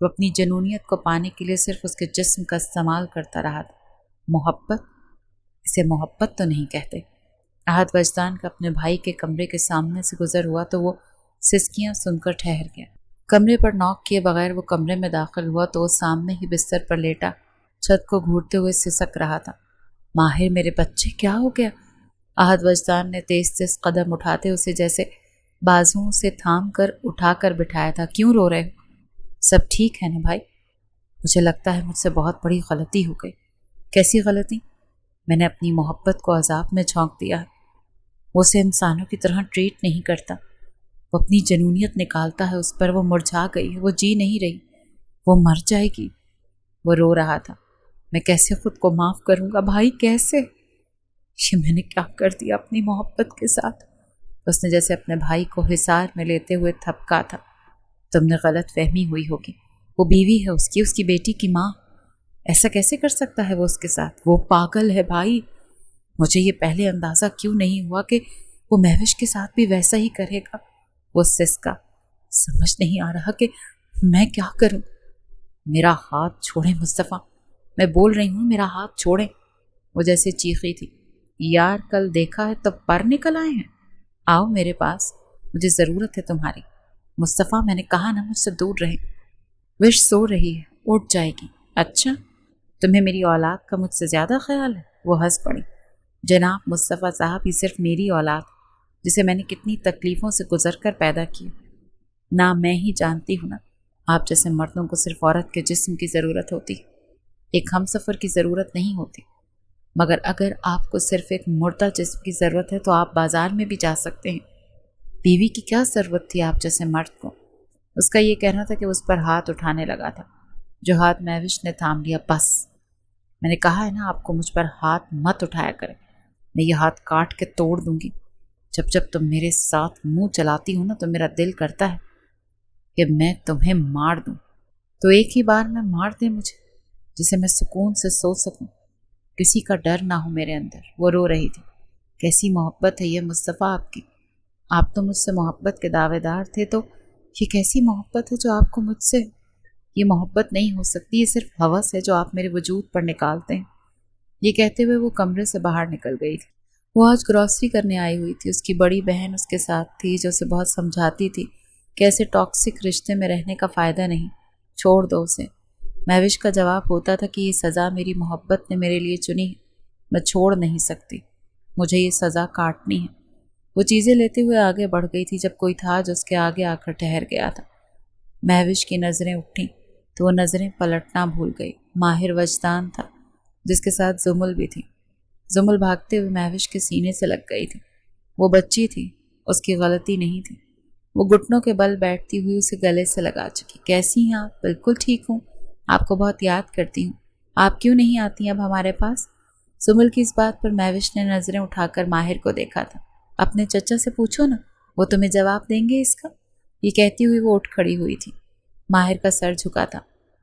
وہ اپنی جنونیت کو پانے کے لیے صرف اس کے جسم کا استعمال کرتا رہا تھا۔ محبت؟ اسے محبت تو نہیں کہتے۔ احد وجدان کا اپنے بھائی کے کمرے کے سامنے سے گزر ہوا تو وہ سسکیاں سن کر ٹھہر گیا۔ کمرے پر نوک کیے بغیر وہ کمرے میں داخل ہوا تو وہ سامنے ہی بستر پر لیٹا چھت کو گھورتے ہوئے سسک رہا تھا۔ ماہر میرے بچے کیا ہو گیا؟ احد وجدان نے تیز تیز قدم اٹھاتے اسے جیسے بازوؤں سے تھام کر اٹھا کر بٹھایا تھا۔ کیوں رو رہے ہو؟ سب ٹھیک ہے نا بھائی؟ مجھے لگتا ہے مجھ سے بہت بڑی غلطی ہو گئی۔ کیسی غلطی؟ میں نے اپنی محبت کو عذاب میں جھونک دیا ہے۔ وہ اسے انسانوں کی طرح ٹریٹ نہیں کرتا۔ وہ اپنی جنونیت نکالتا ہے اس پر۔ وہ مرجھا گئی ہے، وہ جی نہیں رہی، وہ مر جائے گی۔ وہ رو رہا تھا۔ میں کیسے خود کو معاف کروں گا بھائی، کیسے؟ یہ میں نے کیا کر دیا اپنی محبت کے ساتھ؟ اس نے جیسے اپنے بھائی کو حصار میں لیتے ہوئے تھپکا تھا۔ تم نے غلط فہمی ہوئی ہوگی، وہ بیوی ہے اس کی بیٹی کی ماں۔ ایسا کیسے کر سکتا ہے وہ اس کے ساتھ؟ وہ پاگل ہے بھائی۔ مجھے یہ پہلے اندازہ کیوں نہیں ہوا کہ وہ مہوش کے ساتھ بھی ویسا ہی کرے گا؟ وہ سسکا۔ سمجھ نہیں آ رہا کہ میں کیا کروں۔ میرا ہاتھ چھوڑیں مصطفیٰ، میں بول رہی ہوں، میرا ہاتھ چھوڑیں۔ وہ جیسے چیخی تھی، یار کل دیکھا ہے تب پر نکل آئے ہیں۔ آؤ میرے پاس، مجھے ضرورت ہے تمہاری۔ مصطفیٰ میں نے کہا نا مجھ سے دور رہیں۔ وش سو رہی ہے، اٹھ جائے گی۔ اچھا تمہیں میری اولاد کا مجھ سے زیادہ خیال ہے؟ وہ ہنس پڑی۔ جناب مصطفیٰ صاحب، یہ صرف میری اولاد جسے میں نے کتنی تکلیفوں سے گزر کر پیدا کیا۔ نہ میں ہی جانتی ہوں نا، آپ جیسے مردوں کو صرف عورت کے جسم کی ضرورت ہوتی، ایک ہم سفر کی ضرورت نہیں ہوتی۔ مگر اگر آپ کو صرف ایک مردہ جسم کی ضرورت ہے تو آپ بازار میں بھی جا سکتے ہیں۔ بیوی کی کیا ضرورت تھی آپ جیسے مرد کو؟ اس کا یہ کہنا تھا کہ اس پر ہاتھ اٹھانے لگا تھا، جو ہاتھ مہوش نے تھام لیا۔ بس میں نے کہا ہے نا آپ کو مجھ پر ہاتھ مت اٹھایا کرے، میں یہ ہاتھ کاٹ کے توڑ دوں گی۔ جب تم میرے ساتھ منہ چلاتی ہوں نا تو میرا دل کرتا ہے کہ میں تمہیں مار دوں، تو ایک ہی بار میں مار دے مجھے، جسے میں سکون سے سو سکوں، کسی کا ڈر نہ ہو میرے اندر۔ وہ رو رہی تھی۔ کیسی محبت ہے یہ مصطفیٰ آپ کی؟ آپ تو مجھ سے محبت کے دعوے دار تھے، تو یہ کیسی محبت ہے جو آپ کو مجھ سے؟ یہ محبت نہیں ہو سکتی، یہ صرف ہوس ہے جو آپ میرے وجود پر نکالتے ہیں۔ یہ کہتے ہوئے وہ کمرے سے باہر نکل گئی تھی۔ وہ آج گروسری کرنے آئی ہوئی تھی۔ اس کی بڑی بہن اس کے ساتھ تھی جو اسے بہت سمجھاتی تھی کہ ایسے ٹاکسک رشتے میں رہنے کا فائدہ نہیں، چھوڑ دو اسے۔ مہوش کا جواب ہوتا تھا کہ یہ سزا میری محبت نے میرے لیے چنی ہے، میں چھوڑ نہیں سکتی، مجھے یہ سزا کاٹنی ہے۔ وہ چیزیں لیتے ہوئے آگے بڑھ گئی تھی جب کوئی تھا جو اس کے آگے آ کر ٹھہر گیا تھا۔ مہوش کی نظریں اٹھیں تو وہ نظریں پلٹنا بھول گئی۔ ماہر وجدان تھا جس کے ساتھ زمل بھی تھی۔ زمل بھاگتے ہوئے مہوش کے سینے سے لگ گئی تھی۔ وہ بچی تھی، اس کی غلطی نہیں تھی۔ وہ گھٹنوں کے بل بیٹھتی ہوئی اسے گلے سے لگا چکی۔ کیسی ہیں آپ؟ بالکل ٹھیک ہوں، آپ کو بہت یاد کرتی ہوں، آپ کیوں نہیں آتی اب ہمارے پاس؟ زمل کی اس بات پر مہوش نے نظریں اٹھا کر ماہر کو دیکھا تھا۔ اپنے چچا سے پوچھو نا، وہ تمہیں جواب دیں گے اس کا۔ یہ کہتی ہوئی وہ اٹھ کھڑی ہوئی تھی۔ ماہر کا سر جھکا تھا۔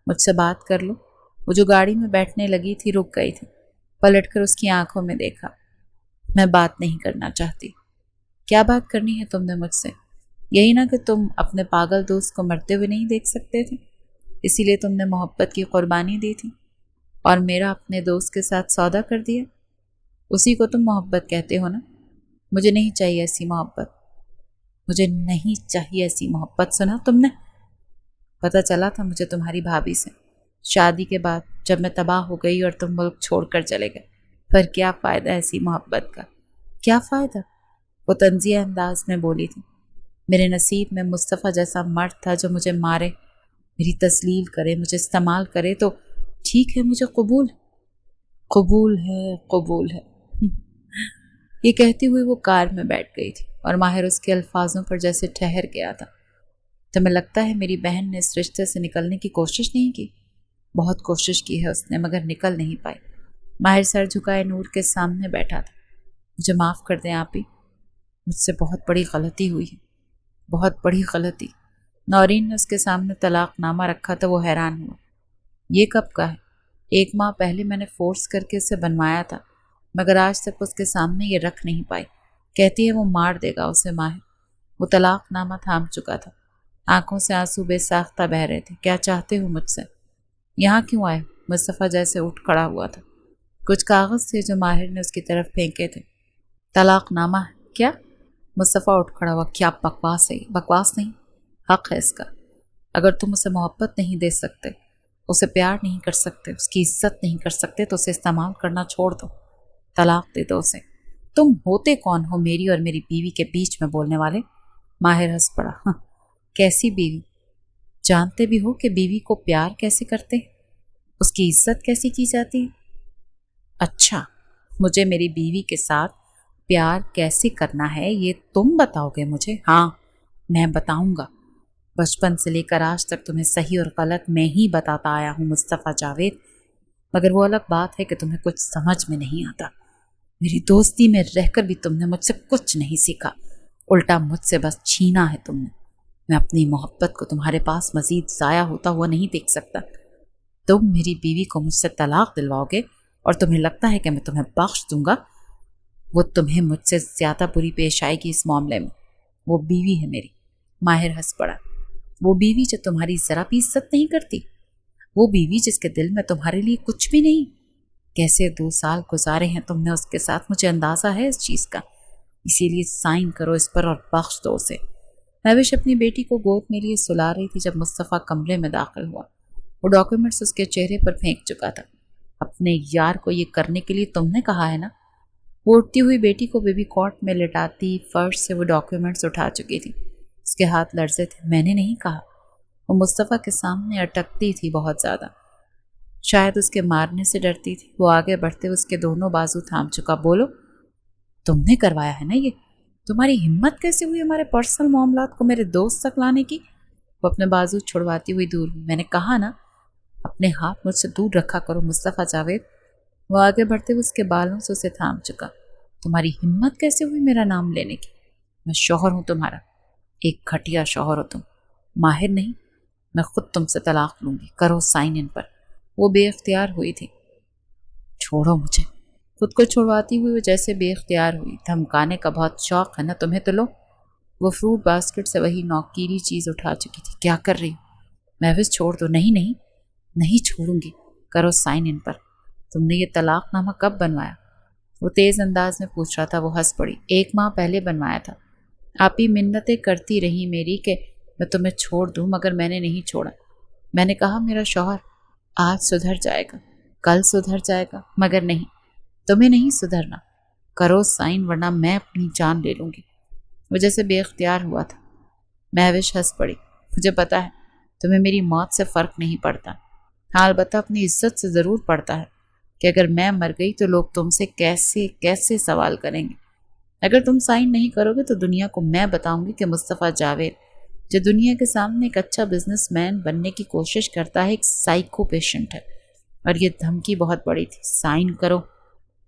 مجھ سے بات کر لو۔ وہ جو گاڑی میں بیٹھنے لگی تھی رک گئی تھی۔ پلٹ کر اس کی آنکھوں میں دیکھا۔ میں بات نہیں کرنا چاہتی۔ کیا بات کرنی ہے تم نے مجھ سے؟ یہی نہ کہ تم اپنے پاگل دوست کو مرتے ہوئے نہیں دیکھ سکتے تھے، اسی لیے تم نے محبت کی قربانی دی تھی اور میرا اپنے دوست کے ساتھ سودا کر دیا۔ اسی کو تم محبت کہتے ہو نا؟ مجھے نہیں چاہیے ایسی محبت، مجھے نہیں چاہیے ایسی محبت۔ سنا تم نے؟ پتہ چلا تھا مجھے تمہاری بھابھی سے، شادی کے بعد جب میں تباہ ہو گئی اور تم ملک چھوڑ کر چلے گئے۔ پر کیا فائدہ ایسی محبت کا، کیا فائدہ؟ وہ طنزیہ انداز میں بولی تھی۔ میرے نصیب میں مصطفیٰ جیسا مرد تھا جو مجھے مارے، میری تسلیل کرے، مجھے استعمال کرے تو ٹھیک ہے، مجھے قبول ہے۔ یہ کہتی ہوئی وہ کار میں بیٹھ گئی تھی اور ماہر اس کے الفاظوں پر جیسے ٹھہر گیا تھا۔ تمہیں لگتا ہے میری بہن نے اس رشتے سے نکلنے کی کوشش نہیں کی؟ بہت کوشش کی ہے اس نے، مگر نکل نہیں پائی۔ ماہر سر جھکائے نور کے سامنے بیٹھا تھا۔ مجھے معاف کر دیں آپی، مجھ سے بہت بڑی غلطی ہوئی ہے، بہت بڑی غلطی۔ نورین نے اس کے سامنے طلاق نامہ رکھا تو وہ حیران ہوا۔ یہ کب کا ہے؟ 1 ماہ پہلے میں نے فورس کر کے اسے بنوایا تھا، مگر آج تک اس کے سامنے یہ رکھ نہیں پائی۔ کہتی ہے وہ مار دے گا اسے۔ ماہر وہ طلاق نامہ تھام چکا تھا، آنکھوں سے آنسو بے ساختہ بہہ رہے تھے۔ کیا چاہتے ہو مجھ سے؟ یہاں کیوں آئے؟ مصطفیٰ جیسے اٹھ کھڑا ہوا تھا۔ کچھ کاغذ تھے جو ماہر نے اس کی طرف پھینکے تھے۔ طلاق نامہ ہے کیا؟ مصطفیٰ اٹھ کھڑا ہوا۔ کیا بکواس ہے؟ بکواس نہیں، حق ہے اس کا۔ اگر تم اسے محبت نہیں دے سکتے، اسے پیار نہیں کر سکتے، اس کی عزت نہیں کر سکتے تو اسے استعمال کرنا چھوڑ دو، طلاق دے دو اسے۔ تم ہوتے کون ہو میری اور میری بیوی کے بیچ میں بولنے والے؟ ماہر ہنس پڑا۔ کیسی بیوی؟ جانتے بھی ہو کہ بیوی کو پیار کیسے کرتے ہیں، اس کی عزت کیسی کی جاتی ہے؟ اچھا، مجھے میری بیوی کے ساتھ پیار کیسے کرنا ہے یہ تم بتاؤ گے مجھے؟ ہاں میں بتاؤں گا۔ بچپن سے لے کر آج تک تمہیں صحیح اور غلط میں ہی بتاتا آیا ہوں مصطفیٰ جاوید، مگر وہ الگ بات ہے کہ تمہیں کچھ سمجھ میں نہیں آتا۔ میری دوستی میں رہ کر بھی تم نے مجھ سے کچھ نہیں سیکھا، الٹا مجھ سے بس چھینا ہے تم نے۔ میں اپنی محبت کو تمہارے پاس مزید ضائع ہوتا ہوا نہیں دیکھ سکتا۔ تم میری بیوی کو مجھ سے طلاق دلواؤ گے اور تمہیں لگتا ہے کہ میں تمہیں بخش دوں گا؟ وہ تمہیں مجھ سے زیادہ بری پیش آئے گی اس معاملے میں۔ وہ بیوی ہے میری۔ ماہر ہنس پڑا۔ وہ بیوی جو تمہاری ذرا بھی عزت نہیں کرتی، وہ بیوی جس کے دل میں تمہارے لیے کچھ بھی نہیں۔ کیسے 2 سال گزارے ہیں تم نے اس کے ساتھ، مجھے اندازہ ہے اس چیز کا، اسی لیے سائن کرو اس پر اور بخش دو اسے۔ مہوش اپنی بیٹی کو گود میں لیے سلا رہی تھی جب مصطفیٰ کمرے میں داخل ہوا۔ وہ ڈاکیومنٹس اس کے چہرے پر پھینک چکا تھا۔ اپنے یار کو یہ کرنے کے لیے تم نے کہا ہے نا؟ وہ اٹھتی ہوئی بیٹی کو بیبی کاٹ میں لٹاتی فرش سے وہ ڈاکیومنٹس اٹھا چکی تھی۔ اس کے ہاتھ لرزے تھے۔ میں نے نہیں کہا۔ وہ مصطفیٰ کے سامنے اٹکتی تھی بہت زیادہ، شاید اس کے مارنے سے ڈرتی تھی۔ وہ آگے بڑھتے اس کے دونوں بازو تھام چکا۔ بولو، تم نے کروایا ہے نا یہ؟ تمہاری ہمت کیسے ہوئی ہمارے پرسنل معاملات کو میرے دوست تک لانے کی؟ وہ اپنے بازو چھڑواتی ہوئی دور ہوئی۔ میں نے کہا نا اپنے ہاتھ مجھ سے دور رکھا کرو مصطفیٰ جاوید۔ وہ آگے بڑھتے ہوئے اس کے بالوں سے اسے تھام چکا۔ تمہاری ہمت کیسے ہوئی میرا نام لینے کی؟ میں شوہر ہوں تمہارا، ایک گھٹیا شوہر ہو تم۔ ماہر نہیں، میں خود تم سے طلاق لوں گی، کرو سائن ان پر۔ وہ بے اختیار ہوئی تھی۔ چھوڑو مجھے۔ خود کو چھوڑواتی ہوئی وہ جیسے بے اختیار ہوئی۔ دھمکانے کا بہت شوق ہے نا تمہیں تو لو۔ وہ فروٹ باسکٹ سے وہی نوکیلی چیز اٹھا چکی تھی۔ کیا کر رہی؟ محوش چھوڑ دو۔ نہیں چھوڑوں گی، کرو سائن ان پر۔ تم نے یہ طلاق نامہ کب بنوایا؟ وہ تیز انداز میں پوچھ رہا تھا۔ وہ ہنس پڑی۔ 1 ماہ پہلے بنوایا تھا۔ آپ ہی منتیں کرتی رہی میری کہ میں تمہیں چھوڑ دوں، مگر میں نے نہیں چھوڑا۔ میں نے کہا میرا شوہر آج سدھر جائے گا، کل سدھر جائے گا، مگر نہیں، تمہیں نہیں سدھرنا۔ کرو سائن ورنہ میں اپنی جان لے لوں گی۔ وہ جیسے بے اختیار ہوا تھا۔ مہوش ہنس پڑی۔ مجھے پتا ہے تمہیں میری موت سے فرق نہیں پڑتا، ہاں البتہ اپنی عزت سے ضرور پڑتا ہے کہ اگر میں مر گئی تو لوگ تم سے کیسے سوال کریں گے۔ اگر تم سائن نہیں کرو گے تو دنیا کو میں بتاؤں گی کہ مصطفیٰ جاوید جو دنیا کے سامنے ایک اچھا بزنس مین بننے کی کوشش کرتا ہے ایک سائیکو پیشنٹ ہے۔ اور یہ دھمکی بہت بڑی تھی۔ سائن کرو،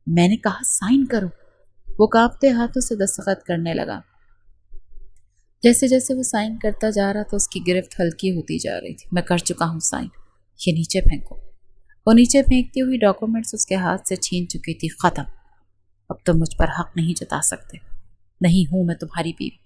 میں نے کہا سائن کرو۔ وہ کانپتے ہاتھوں سے دستخط کرنے لگا۔ جیسے جیسے وہ سائن کرتا جا رہا تو اس کی گرفت ہلکی ہوتی جا رہی تھی۔ میں کر چکا ہوں سائن، یہ نیچے پھینکو۔ وہ نیچے پھینکتی ہوئی ڈاکیومنٹس اس کے ہاتھ سے چھین چکی تھی۔ ختم، اب تم مجھ پر حق نہیں جتا سکتے، نہیں ہوں میں تمہاری بیوی۔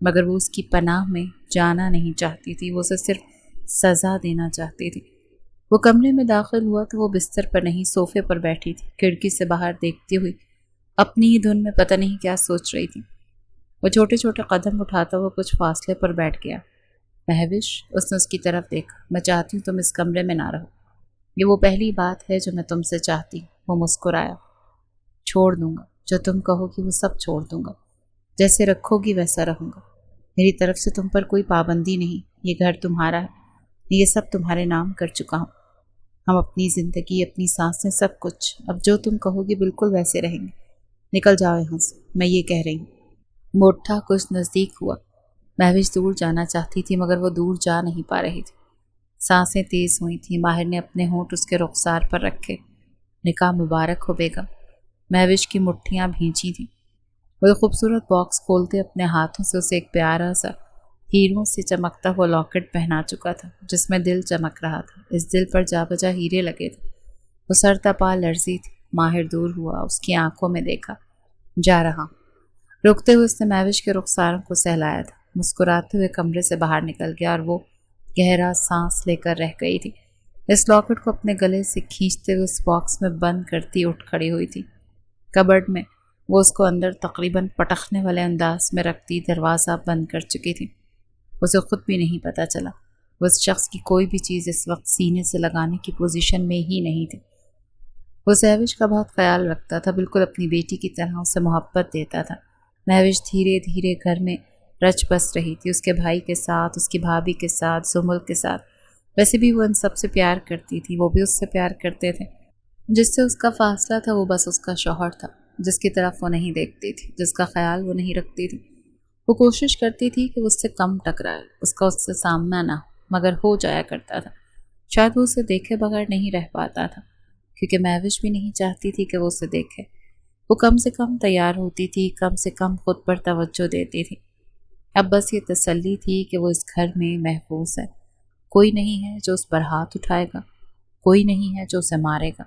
مگر وہ اس کی پناہ میں جانا نہیں چاہتی تھی، وہ اسے صرف سزا دینا چاہتی تھی۔ وہ کمرے میں داخل ہوا تو وہ بستر پر نہیں صوفے پر بیٹھی تھی، کھڑکی سے باہر دیکھتی ہوئی اپنی ہی دھن میں پتہ نہیں کیا سوچ رہی تھی۔ وہ چھوٹے چھوٹے قدم اٹھاتا ہوا کچھ فاصلے پر بیٹھ گیا۔ مہوش، اس نے اس کی طرف دیکھا، میں چاہتی ہوں تم اس کمرے میں نہ رہو، یہ وہ پہلی بات ہے جو میں تم سے چاہتی ہوں۔ وہ مسکرایا۔ چھوڑ دوں گا، جو تم کہو گی وہ سب چھوڑ دوں گا، جیسے رکھو گی ویسا رہوں گا۔ میری طرف سے تم پر کوئی پابندی نہیں، یہ گھر تمہارا ہے، یہ سب تمہارے نام کر چکا ہوں، ہم اپنی زندگی، اپنی سانسیں، سب کچھ، اب جو تم کہو گی بالکل ویسے رہیں گے۔ نکل جاؤ یہاں سے، میں یہ کہہ رہی ہوں۔ وہ اٹھا، کچھ نزدیک ہوا۔ مہوش دور جانا چاہتی تھی مگر وہ دور جا نہیں پا رہی تھی۔ سانسیں تیز ہوئی تھیں۔ ماہر نے اپنے ہونٹ اس کے رخسار پر رکھے۔ نکاح مبارک ہو بیگم۔ مہوش کی مٹھیاں بھینچی تھیں۔ وہ ایک خوبصورت باکس کھولتے اپنے ہاتھوں سے اسے ایک پیارا سا ہیروں سے چمکتا ہوا لاکٹ پہنا چکا تھا، جس میں دل چمک رہا تھا۔ اس دل پر جا بجا ہیرے لگے تھے۔ وہ سر تپا لرزی تھی۔ ماہر دور ہوا، اس کی آنکھوں میں دیکھا۔ جا رہا ہوں۔ رکتے ہوئے اس نے مہوش کے رخساروں کو سہلایا تھا۔ مسکراتے ہوئے کمرے سے باہر نکل گیا اور وہ گہرا سانس لے کر رہ گئی تھی۔ اس لاکٹ کو اپنے گلے سے کھینچتے ہوئے اس باکس میں بند کرتی اٹھ کھڑی ہوئی تھی۔ کبرڈ میں وہ اس کو اندر تقریباً پٹخنے والے انداز میں رکھتی دروازہ بند کر چکی تھی۔ اسے خود بھی نہیں پتا چلا۔ وہ اس شخص کی کوئی بھی چیز اس وقت سینے سے لگانے کی پوزیشن میں ہی نہیں تھی۔ وہ مہوش کا بہت خیال رکھتا تھا، بالکل اپنی بیٹی کی طرح اسے محبت دیتا تھا۔ مہوش دھیرے دھیرے گھر میں رچ بس رہی تھی، اس کے بھائی کے ساتھ، اس کی بھابھی کے ساتھ، زمل کے ساتھ۔ ویسے بھی وہ ان سب سے پیار کرتی تھی، وہ بھی اس سے پیار کرتے تھے۔ جس سے اس کا فاصلہ تھا وہ بس اس کا شوہر تھا، جس کی طرف وہ نہیں دیکھتی تھی، جس کا خیال وہ نہیں رکھتی تھی۔ وہ کوشش کرتی تھی کہ وہ اس سے کم ٹکرائے، اس کا اس سے سامنا نہ ہو، مگر ہو جایا کرتا تھا۔ شاید وہ اسے دیکھے بغیر نہیں رہ پاتا تھا، کیونکہ مہوش بھی نہیں چاہتی تھی کہ وہ اسے دیکھے۔ وہ کم سے کم تیار ہوتی تھی، کم سے کم خود پر توجہ دیتی تھی۔ اب بس یہ تسلی تھی کہ وہ اس گھر میں محفوظ ہے۔ کوئی نہیں ہے جو اس پر ہاتھ اٹھائے گا، کوئی نہیں ہے جو اسے مارے گا۔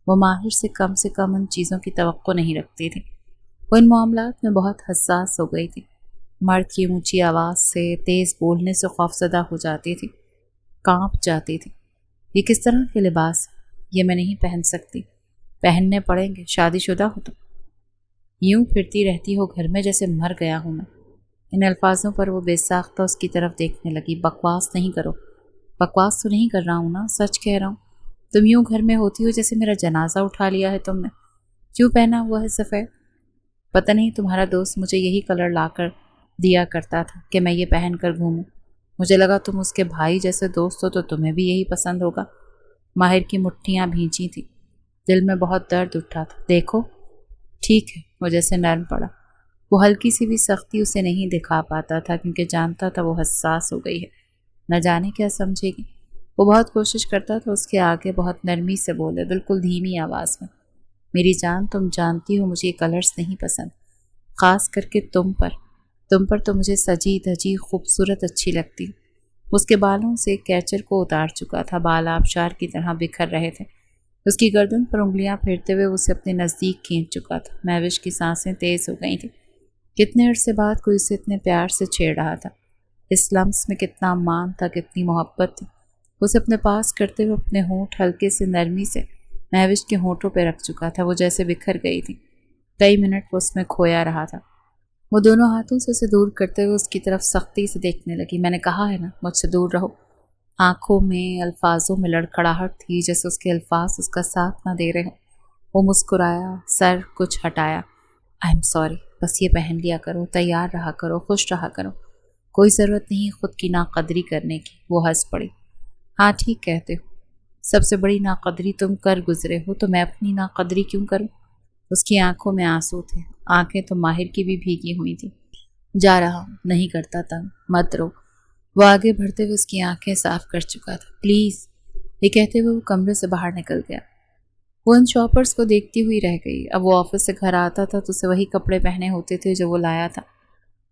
وہ ماہر سے کم ان چیزوں کی توقع نہیں رکھتی تھی۔ وہ ان معاملات میں بہت حساس ہو گئی تھی۔ مرد کی اونچی آواز سے، تیز بولنے سے خوفزدہ ہو جاتی تھی، کانپ جاتی تھی۔ یہ کس طرح کے لباس ہے؟ یہ میں نہیں پہن سکتی، پہننے پڑیں گے، شادی شدہ ہو تو۔ یوں پھرتی رہتی ہو گھر میں جیسے مر گیا ہوں میں۔ ان الفاظوں پر وہ بے ساختہ اس کی طرف دیکھنے لگی۔ بکواس نہیں کرو۔ بکواس تو نہیں کر رہا ہوں نا، سچ کہہ رہا ہوں۔ تم یوں گھر میں ہوتی ہو جیسے میرا جنازہ اٹھا لیا ہے تم نے۔ کیوں پہنا ہوا ہے سفید؟ پتہ نہیں، تمہارا دوست مجھے یہی کلر لا کر دیا کرتا تھا کہ میں یہ پہن کر گھوموں۔ مجھے لگا تم اس کے بھائی جیسے دوست ہو تو تمہیں بھی یہی پسند ہوگا۔ ماہر کی مٹھیاں بھینچی تھیں۔ دل میں بہت درد اٹھا تھا۔ دیکھو، ٹھیک ہے، وہ جیسے نرم پڑا۔ وہ ہلکی سی بھی سختی اسے نہیں دکھا پاتا تھا، کیونکہ جانتا تھا وہ حساس ہو گئی ہے، نہ جانے کیا سمجھے گی۔ وہ بہت کوشش کرتا تھا اس کے آگے بہت نرمی سے بولے، بالکل دھیمی آواز میں۔ میری جان، تم جانتی ہو مجھے یہ کلرز نہیں پسند، خاص کر کے تم پر تو مجھے سجی دھجی خوبصورت اچھی لگتی۔ اس کے بالوں سے کیچر کو اتار چکا تھا، بال آبشار کی طرح بکھر رہے تھے۔ اس کی گردن پر انگلیاں پھیرتے ہوئے اسے اپنے نزدیک کھینچ چکا تھا۔ مہوش کی سانسیں تیز ہو گئی تھیں۔ کتنے عرصے بعد کوئی اسے اتنے پیار سے چھیڑ رہا تھا۔ اس لمس میں کتنا مان تھا، کتنی محبت تھی۔ اسے اپنے پاس کرتے ہوئے اپنے ہونٹ ہلکے سے نرمی سے مہوش کے ہونٹوں پہ رکھ چکا تھا۔ وہ جیسے بکھر گئی تھی۔ کئی منٹ وہ اس میں کھویا رہا تھا۔ وہ دونوں ہاتھوں سے اسے دور کرتے ہوئے اس کی طرف سختی سے دیکھنے لگی۔ میں نے کہا ہے نا، مجھ سے دور رہو۔ آنکھوں میں، الفاظوں میں لڑکھڑاہٹ تھی، جیسے اس کے الفاظ اس کا ساتھ نہ دے رہے ہوں۔ وہ مسکرایا، سر کچھ ہٹایا۔ آئی ایم سوری، بس یہ پہن لیا کرو، تیار رہا کرو، خوش رہا کرو، کوئی ضرورت نہیں خود کی ناقدری کرنے کی۔ وہ ہنس پڑی۔ ہاں ٹھیک کہتے ہو، سب سے بڑی ناقدری تم کر گزرے ہو، تو میں اپنی ناقدری کیوں کروں؟ اس کی آنکھوں میں آنسو تھے، آنکھیں تو ماہر کی بھی بھیگی ہوئی تھیں۔ جا رہا ہوں، نہیں کرتا تنگ، مت رو۔ وہ آگے بڑھتے ہوئے اس کی آنکھیں صاف کر چکا تھا۔ پلیز، یہ کہتے ہوئے وہ کمرے سے باہر نکل گیا۔ وہ ان شاپرز کو دیکھتی ہوئی رہ گئی۔ اب وہ آفس سے گھر آتا تھا تو اسے وہی کپڑے پہنے ہوتے تھے جو وہ لایا تھا۔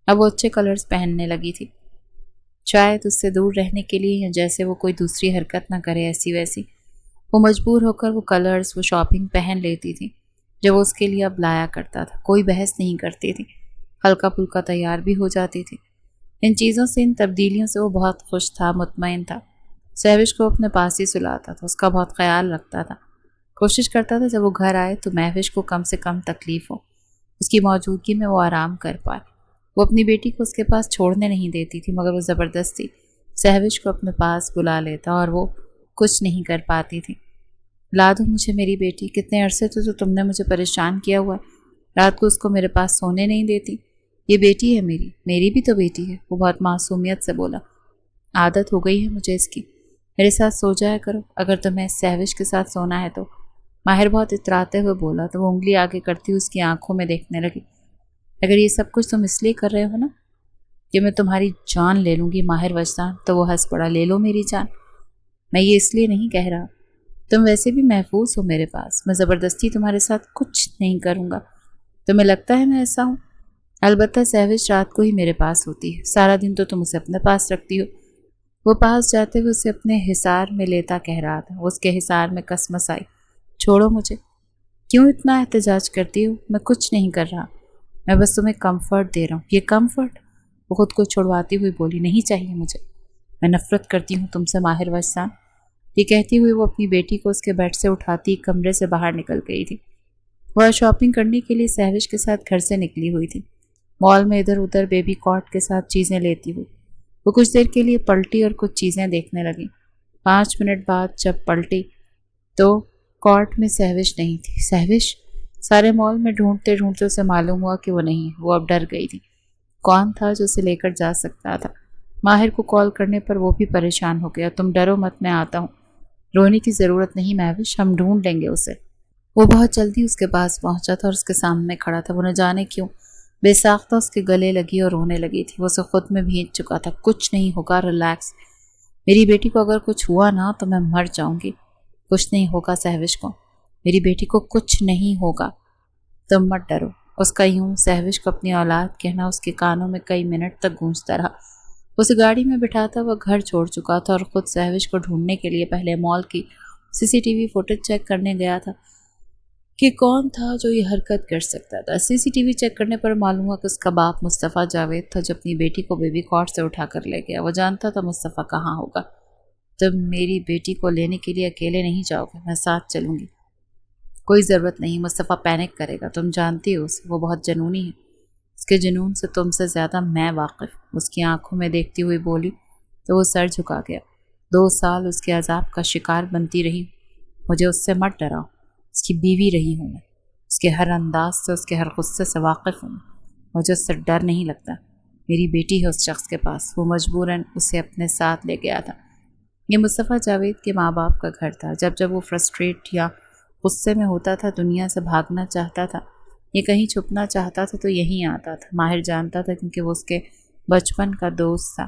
اب وہ اچھے کلرز پہننے لگی تھی، شاید اس سے دور رہنے کے لیے، یا جیسے وہ کوئی دوسری حرکت نہ کرے ایسی ویسی۔ وہ مجبور ہو کر وہ کلرز، وہ شاپنگ پہن لیتی تھی جو وہ اس کے لیے اب لایا کرتا تھا۔ کوئی بحث نہیں کرتی تھی، ہلکا پھلکا تیار بھی ہو جاتی تھی۔ ان چیزوں سے، ان تبدیلیوں سے وہ بہت خوش تھا، مطمئن تھا۔ سہوش کو اپنے پاس ہی سلاتا تھا، اس کا بہت خیال رکھتا تھا، کوشش کرتا تھا جب وہ گھر آئے تو مہوش کو کم سے کم تکلیف ہو، اس کی موجودگی میں وہ آرام کر پائے۔ وہ اپنی بیٹی کو اس کے پاس چھوڑنے نہیں دیتی تھی، مگر وہ زبردستی سہوش کو اپنے پاس بلا لیتا اور وہ کچھ نہیں کر پاتی تھی۔ لا دو مجھے میری بیٹی، کتنے عرصے تو تم نے مجھے پریشان کیا ہوا ہے، رات کو اس کو میرے پاس سونے نہیں دیتی۔ یہ بیٹی ہے میری بھی تو بیٹی ہے، وہ بہت معصومیت سے بولا۔ عادت ہو گئی ہے مجھے اس کی، میرے ساتھ سو جایا کرو اگر تمہیں سہوش کے ساتھ سونا ہے تو۔ ماہر بہت اتراتے ہوئے بولا تو وہ انگلی آگے کرتی اس کی آنکھوں میں دیکھنے لگی۔ اگر یہ سب کچھ تم اس لیے کر رہے ہو نا کہ میں تمہاری جان لے لوں گی ماہر وجدان، تو وہ ہنس پڑا۔ لے لو میری جان، میں یہ اس لیے نہیں کہہ رہا، تم ویسے بھی محفوظ ہو میرے پاس، میں زبردستی تمہارے ساتھ کچھ نہیں کروں گا۔ تمہیں لگتا ہے میں ایسا ہوں؟ البتہ سہوش رات کو ہی میرے پاس ہوتی ہے، سارا دن تو تم اسے اپنے پاس رکھتی ہو۔ وہ پاس جاتے ہوئے اسے اپنے حصار میں لیتا کہہ رہا تھا۔ اس کے حصار میں کسمس آئی۔ چھوڑو مجھے، کیوں اتنا احتجاج کرتی ہو؟ میں کچھ نہیں کر رہا، میں بس تمہیں کمفرٹ دے رہا ہوں۔ یہ کمفرٹ؟ وہ خود کو چھڑواتی ہوئی بولی۔ نہیں چاہیے مجھے، میں نفرت کرتی ہوں تم سے ماہر وجدان۔ یہ کہتی ہوئی وہ اپنی بیٹی کو اس کے بیڈ سے اٹھاتی کمرے سے باہر نکل گئی تھی۔ وہ شاپنگ کرنے کے لیے سہوش کے ساتھ گھر سے نکلی ہوئی تھی، مال میں ادھر ادھر بیبی کاٹ کے ساتھ چیزیں لیتی ہوئی۔ وہ کچھ دیر کے لیے پلٹی اور کچھ چیزیں دیکھنے لگی۔ 5 منٹ بعد جب پلٹی تو کارٹ میں سہوش نہیں تھی۔ سہوش؟ سارے مال میں ڈھونڈتے ڈھونڈتے اسے معلوم ہوا کہ وہ نہیں ہے۔ وہ اب ڈر گئی تھی، کون تھا جو اسے لے کر جا سکتا تھا؟ ماہر کو کال کرنے پر وہ بھی پریشان ہو گیا۔ تم ڈرو مت، میں آتا ہوں، رونے کی ضرورت نہیں مہوش، ہم ڈھونڈ لیں گے اسے۔ وہ بہت جلدی اس کے پاس پہنچا تھا اور اس کے سامنے کھڑا تھا۔ وہ نہ جانے کیوں بے ساختہ اس کے گلے لگی اور رونے لگی تھی۔ وہ اسے خود میں بھیج چکا تھا۔ کچھ نہیں ہوگا، ریلیکس، میری بیٹی کو اگر کچھ ہوا نا تو میں مر جاؤں گی۔ کچھ نہیں ہوگا سہوش کو، میری بیٹی کو کچھ نہیں ہوگا، تم مت ڈرو۔ اس کا یوں سہوش کو اپنی اولاد کہنا اس کے کانوں میں کئی منٹ تک گونجتا رہا۔ اسے گاڑی میں بٹھاتا وہ گھر چھوڑ چکا تھا اور خود سہوش کو ڈھونڈنے کے لیے پہلے مال کی CCTV فوٹیج چیک کرنے گیا تھا کہ کون تھا جو یہ حرکت کر سکتا تھا۔ CCTV چیک کرنے پر معلوم ہوا کہ اس کا باپ مصطفیٰ جاوید تھا جو اپنی بیٹی کو بیبی کاٹ سے اٹھا کر لے گیا۔ وہ جانتا تھا مصطفیٰ کہاں ہوگا۔ تم میری بیٹی کو لینے کے لیے اکیلے نہیں جاؤ گے، میں ساتھ چلوں گی۔ کوئی ضرورت نہیں، مصطفیٰ پینک کرے گا، تم جانتی ہو اسے، وہ بہت جنونی ہے، اس کے جنون سے تم سے زیادہ میں واقف۔ اس کی آنکھوں میں دیکھتی ہوئی بولی تو وہ سر جھکا گیا۔ 2 سال اس کے عذاب کا شکار بنتی رہی، مجھے اس سے مت ڈراؤ، اس کی بیوی رہی ہوں میں، اس کے ہر انداز سے، اس کے ہر غصے سے واقف ہوں، مجھے اس سے ڈر نہیں لگتا۔ میری بیٹی ہے اس شخص کے پاس، وہ مجبوراً اسے اپنے ساتھ لے گیا تھا۔ یہ مصطفیٰ جاوید کے ماں باپ کا گھر تھا۔ جب وہ فرسٹریٹ یا غصے میں ہوتا تھا، دنیا سے بھاگنا چاہتا تھا، یہ کہیں چھپنا چاہتا تھا تو یہیں آتا تھا۔ ماہر جانتا تھا کیونکہ وہ اس کے بچپن کا دوست تھا۔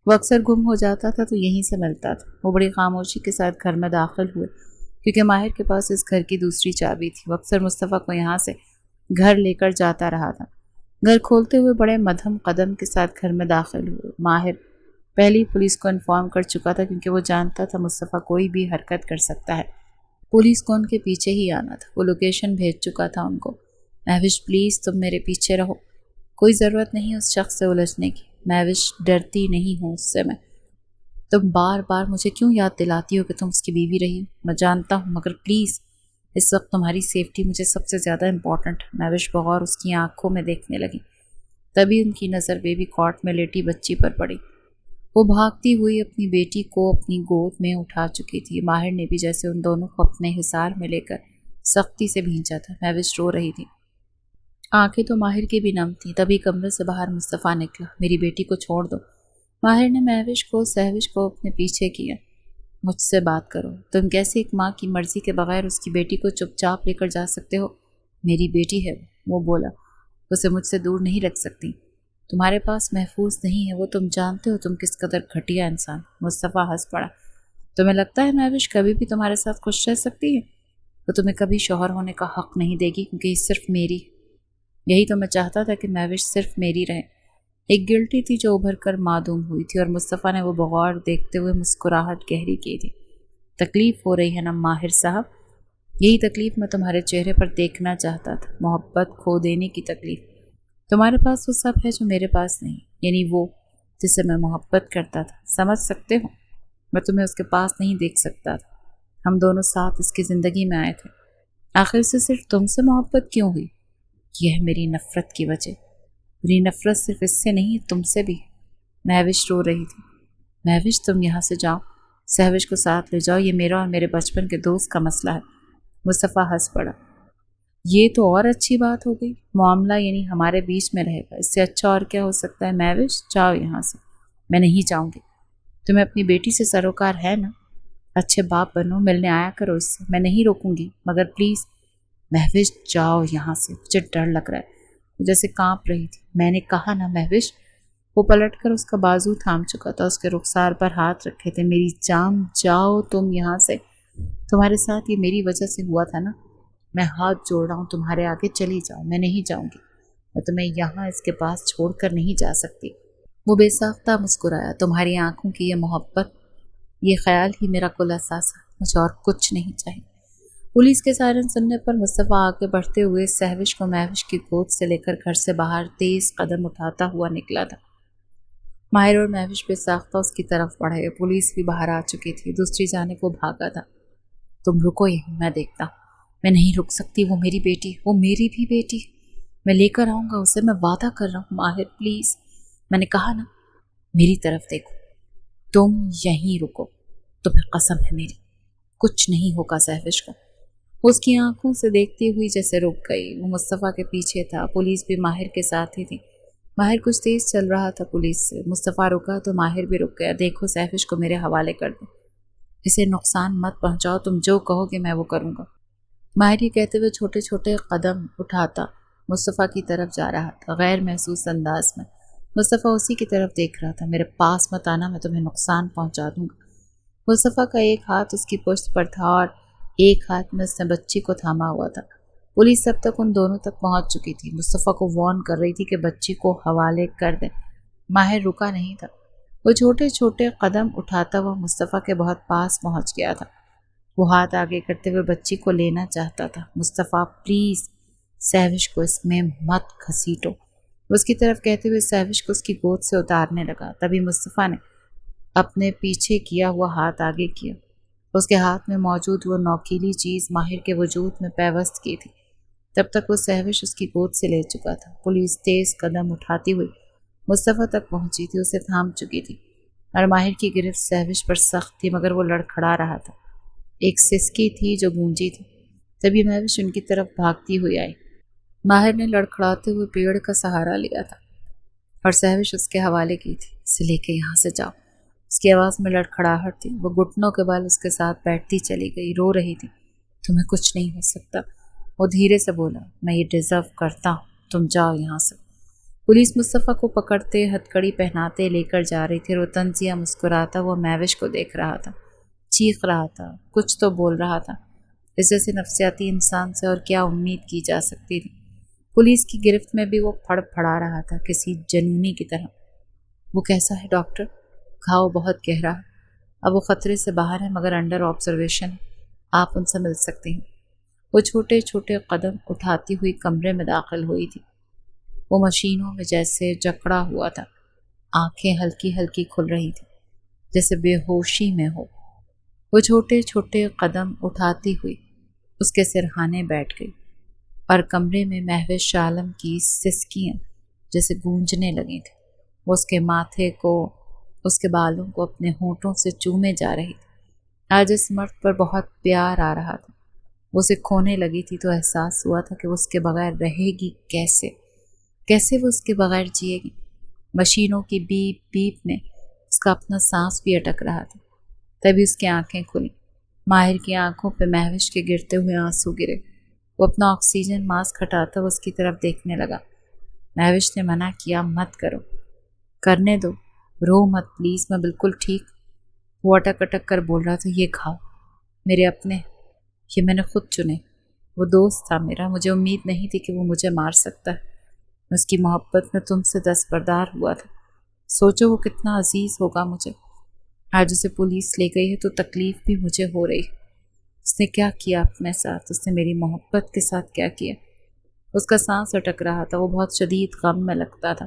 وہ اکثر گم ہو جاتا تھا تو یہیں سے ملتا تھا۔ وہ بڑی خاموشی کے ساتھ گھر میں داخل ہوئے کیونکہ ماہر کے پاس اس گھر کی دوسری چابی تھی۔ وہ اکثر مصطفیٰ کو یہاں سے گھر لے کر جاتا رہا تھا۔ گھر کھولتے ہوئے بڑے مدھم قدم کے ساتھ گھر میں داخل ہوئے۔ ماہر پہلی پولیس کو انفارم کر چکا تھا کیونکہ وہ جانتا تھا مصطفیٰ کوئی بھی حرکت کر سکتا ہے۔ پولیس کو ان کے پیچھے ہی آنا تھا۔ وہ لوکیشن بھیج چکا تھا ان کو۔ مہوش پلیز تم میرے پیچھے رہو، کوئی ضرورت نہیں اس شخص سے الجھنے کی، مہوش ڈرتی نہیں ہوں اس سے میں۔ تم بار بار مجھے کیوں یاد دلاتی ہو کہ تم اس کی بیوی رہی ہو؟ میں جانتا ہوں مگر پلیز، اس وقت تمہاری سیفٹی مجھے سب سے زیادہ امپورٹنٹ ہے۔ مہوش بغور اس کی آنکھوں میں دیکھنے لگی۔ تبھی ان کی نظر بیبی کاٹ میں لیٹی بچی پر پڑی۔ وہ بھاگتی ہوئی اپنی بیٹی کو اپنی گود میں اٹھا چکی تھی۔ ماہر نے بھی جیسے ان دونوں کو اپنے حصار میں لے کر سختی سے بھینچا تھا۔ مہوش رو رہی تھی، آنکھیں تو ماہر کی بھی نم تھیں۔ تبھی کمرے سے باہر مصطفیٰ نکلا۔ میری بیٹی کو چھوڑ دو۔ ماہر نے مہوش کو سہوش کو اپنے پیچھے کیا۔ مجھ سے بات کرو، تم کیسے ایک ماں کی مرضی کے بغیر اس کی بیٹی کو چپ چاپ لے کر جا سکتے ہو؟ میری بیٹی ہے وہ بولا، اسے مجھ سے دور نہیں رکھ سکتی، تمہارے پاس محفوظ نہیں ہے وہ، تم جانتے ہو تم کس قدر گھٹیا انسان۔ مصطفیٰ ہنس پڑا۔ تمہیں لگتا ہے مہوش کبھی بھی تمہارے ساتھ خوش رہ سکتی ہے؟ وہ تمہیں کبھی شوہر ہونے کا حق نہیں دے گی کیونکہ یہ صرف میری ہے۔ یہی تو میں چاہتا تھا کہ مہوش صرف میری رہے۔ ایک گلٹی تھی جو ابھر کر معدوم ہوئی تھی اور مصطفیٰ نے وہ بغور دیکھتے ہوئے مسکراہٹ گہری کی تھی۔ تکلیف ہو رہی ہے نا ماہر صاحب؟ یہی تکلیف میں تمہارے چہرے پر دیکھنا چاہتا تھا، محبت کھو دینے کی تکلیف۔ تمہارے پاس وہ سب ہے جو میرے پاس نہیں، یعنی وہ جسے میں محبت کرتا تھا. سمجھ سکتے ہو؟ میں تمہیں اس کے پاس نہیں دیکھ سکتا تھا. ہم دونوں ساتھ اس کی زندگی میں آئے تھے. آخر سے صرف تم سے محبت کیوں ہوئی؟ یہ ہے میری نفرت کی وجہ. میری نفرت صرف اس سے نہیں، تم سے بھی. مہوش رو رہی تھی. مہوش تم یہاں سے جاؤ، سہوش کو ساتھ لے جاؤ، یہ میرا اور میرے بچپن کے دوست کا مسئلہ ہے. مصطفیٰ ہنس پڑا. یہ تو اور اچھی بات ہو گئی. معاملہ یعنی ہمارے بیچ میں رہے گا، اس سے اچھا اور کیا ہو سکتا ہے؟ مہوش جاؤ یہاں سے. میں نہیں جاؤں گی. تمہیں اپنی بیٹی سے سروکار ہے نا؟ اچھے باپ بنو، ملنے آیا کرو اس سے. میں نہیں روکوں گی، مگر پلیز. مہوش جاؤ یہاں سے، مجھے ڈر لگ رہا ہے. جیسے کانپ رہی تھی. میں نے کہا نا مہوش. وہ پلٹ کر اس کا بازو تھام چکا تھا، اس کے رخسار پر ہاتھ رکھے تھے. میری جان جاؤ تم یہاں سے. تمہارے ساتھ یہ میری وجہ سے ہوا تھا نا. میں ہاتھ جوڑ رہا ہوں تمہارے آگے، چلی جاؤ. میں نہیں جاؤں گی. میں تمہیں یہاں اس کے پاس چھوڑ کر نہیں جا سکتی. وہ بے ساختہ مسکرایا. تمہاری آنکھوں کی یہ محبت، یہ خیال ہی میرا کل اثاثہ. مجھے اور کچھ نہیں چاہیے. پولیس کے سائرن سننے پر مصطفیٰ آگے بڑھتے ہوئے سہوش کو مہوش کی گود سے لے کر گھر سے باہر تیز قدم اٹھاتا ہوا نکلا تھا. ماہر اور مہوش بے ساختہ اس کی طرف بڑھے. پولیس بھی باہر آ چکی تھی. دوسری جانب وہ بھاگا تھا. تم رکو یہیں، میں دیکھتا ہوں. میں نہیں رک سکتی. وہ میری بیٹی، وہ میری بھی بیٹی. میں لے کر آؤں گا اسے، میں وعدہ کر رہا ہوں. ماہر پلیز. میں نے کہا نا، میری طرف دیکھو. تم یہیں رکو. تمہیں قسم ہے میری، کچھ نہیں ہوگا سہوش کو. اس کی آنکھوں سے دیکھتی ہوئی جیسے رک گئی. وہ مصطفیٰ کے پیچھے تھا. پولیس بھی ماہر کے ساتھ ہی تھی. ماہر کچھ تیز چل رہا تھا پولیس سے. مصطفیٰ رکا تو ماہر بھی رک گیا. دیکھو سہوش کو میرے حوالے کر دو. اسے نقصان مت پہنچاؤ. تم جو کہو گے میں وہ کروں گا. ماہر یہ کہتے ہوئے چھوٹے چھوٹے قدم اٹھاتا مصطفیٰ کی طرف جا رہا تھا، غیر محسوس انداز میں. مصطفیٰ اسی کی طرف دیکھ رہا تھا. میرے پاس مت آنا، میں تمہیں نقصان پہنچا دوں گا. مصطفیٰ کا ایک ہاتھ اس کی پشت پر تھا اور ایک ہاتھ میں اس نے بچی کو تھاما ہوا تھا. پولیس اب تک ان دونوں تک پہنچ چکی تھی. مصطفیٰ کو وارن کر رہی تھی کہ بچی کو حوالے کر دیں. ماہر رکا نہیں تھا. وہ چھوٹے چھوٹے قدم اٹھاتا ہوا مصطفیٰ کے بہت پاس پہنچ گیا تھا. وہ ہاتھ آگے کرتے ہوئے بچی کو لینا چاہتا تھا. مصطفیٰ پلیز، سہوش کو اس میں مت گھسیٹو. اس کی طرف کہتے ہوئے سہوش کو اس کی گود سے اتارنے لگا. تبھی مصطفیٰ نے اپنے پیچھے کیا ہوا ہاتھ آگے کیا. اس کے ہاتھ میں موجود وہ نوکیلی چیز ماہر کے وجود میں پیوست کی تھی. تب تک وہ سہوش اس کی گود سے لے چکا تھا. پولیس تیز قدم اٹھاتی ہوئی مصطفیٰ تک پہنچی تھی. اسے تھام چکی تھی اور ماہر کی گرفت سہوش پر سخت تھی، مگر وہ لڑکھڑا رہا تھا. ایک سسکی تھی جو گونجی تھی. تبھی مہوش ان کی طرف بھاگتی ہوئی آئی. ماہر نے لڑکھڑاتے ہوئے پیڑ کا سہارا لیا تھا اور سہوش اس کے حوالے کی تھی. اسے لے کے یہاں سے جاؤ. اس کی آواز میں لڑکھڑاہٹ تھی. وہ گھٹنوں کے بال اس کے ساتھ بیٹھتی چلی گئی. رو رہی تھی. تمہیں کچھ نہیں ہو سکتا. وہ دھیرے سے بولا. میں یہ ڈیزرو کرتا ہوں. تم جاؤ یہاں سے. پولیس مصطفیٰ کو پکڑتے ہتھکڑی پہناتے لے کر جا رہی تھی. وہ طنزیہ مسکراتا وہ مہوش کو دیکھ رہا تھا. چیخ رہا تھا، کچھ تو بول رہا تھا. اس جیسے نفسیاتی انسان سے اور کیا امید کی جا سکتی تھی. پولیس کی گرفت میں بھی وہ پھڑ پھڑا رہا تھا کسی جنونی کی طرح. وہ کیسا ہے ڈاکٹر؟ گھاؤ بہت گہرا ہے. اب وہ خطرے سے باہر ہے مگر انڈر آبزرویشن ہے. آپ ان سے مل سکتے ہیں. وہ چھوٹے چھوٹے قدم اٹھاتی ہوئی کمرے میں داخل ہوئی تھی. وہ مشینوں میں جیسے جکڑا ہوا تھا. آنکھیں ہلکی ہلکی کھل رہی تھیں جیسے بے ہوشی میں ہو. وہ چھوٹے چھوٹے قدم اٹھاتی ہوئی اس کے سرہانے بیٹھ گئی اور کمرے میں مہوش عالم کی سسکیاں جیسے گونجنے لگی تھیں. وہ اس کے ماتھے کو، اس کے بالوں کو اپنے ہونٹوں سے چومے جا رہی تھی. آج اس مرد پر بہت پیار آ رہا تھا. وہ اسے کھونے لگی تھی تو احساس ہوا تھا کہ وہ اس کے بغیر رہے گی کیسے. کیسے وہ اس کے بغیر جیے گی. مشینوں کی بیپ بیپ میں اس کا اپنا سانس بھی اٹک رہا تھا. تبھی اس کی آنکھیں کھلیں. ماہر کی آنکھوں پہ مہوش کے گرتے ہوئے آنسو گرے. وہ اپنا آکسیجن ماسک ہٹاتا وہ اس کی طرف دیکھنے لگا. مہوش نے منع کیا. مت کرو. کرنے دو. رو مت پلیز. میں بالکل ٹھیک. وہ اٹک اٹک کر بول رہا تھا. یہ کھاؤ. میرے اپنے، یہ میں نے خود چنے. وہ دوست تھا میرا. مجھے امید نہیں تھی کہ وہ مجھے مار سکتا ہے. میں اس کی محبت میں تم سے دستبردار ہوا تھا. سوچو وہ کتنا عزیز ہوگا مجھے. آج اسے پولیس لے گئی ہے تو تکلیف بھی مجھے ہو رہی. اس نے کیا کیا اپنے ساتھ. اس نے میری محبت کے ساتھ کیا کیا. اس کا سانس اٹک رہا تھا. وہ بہت شدید غم میں لگتا تھا.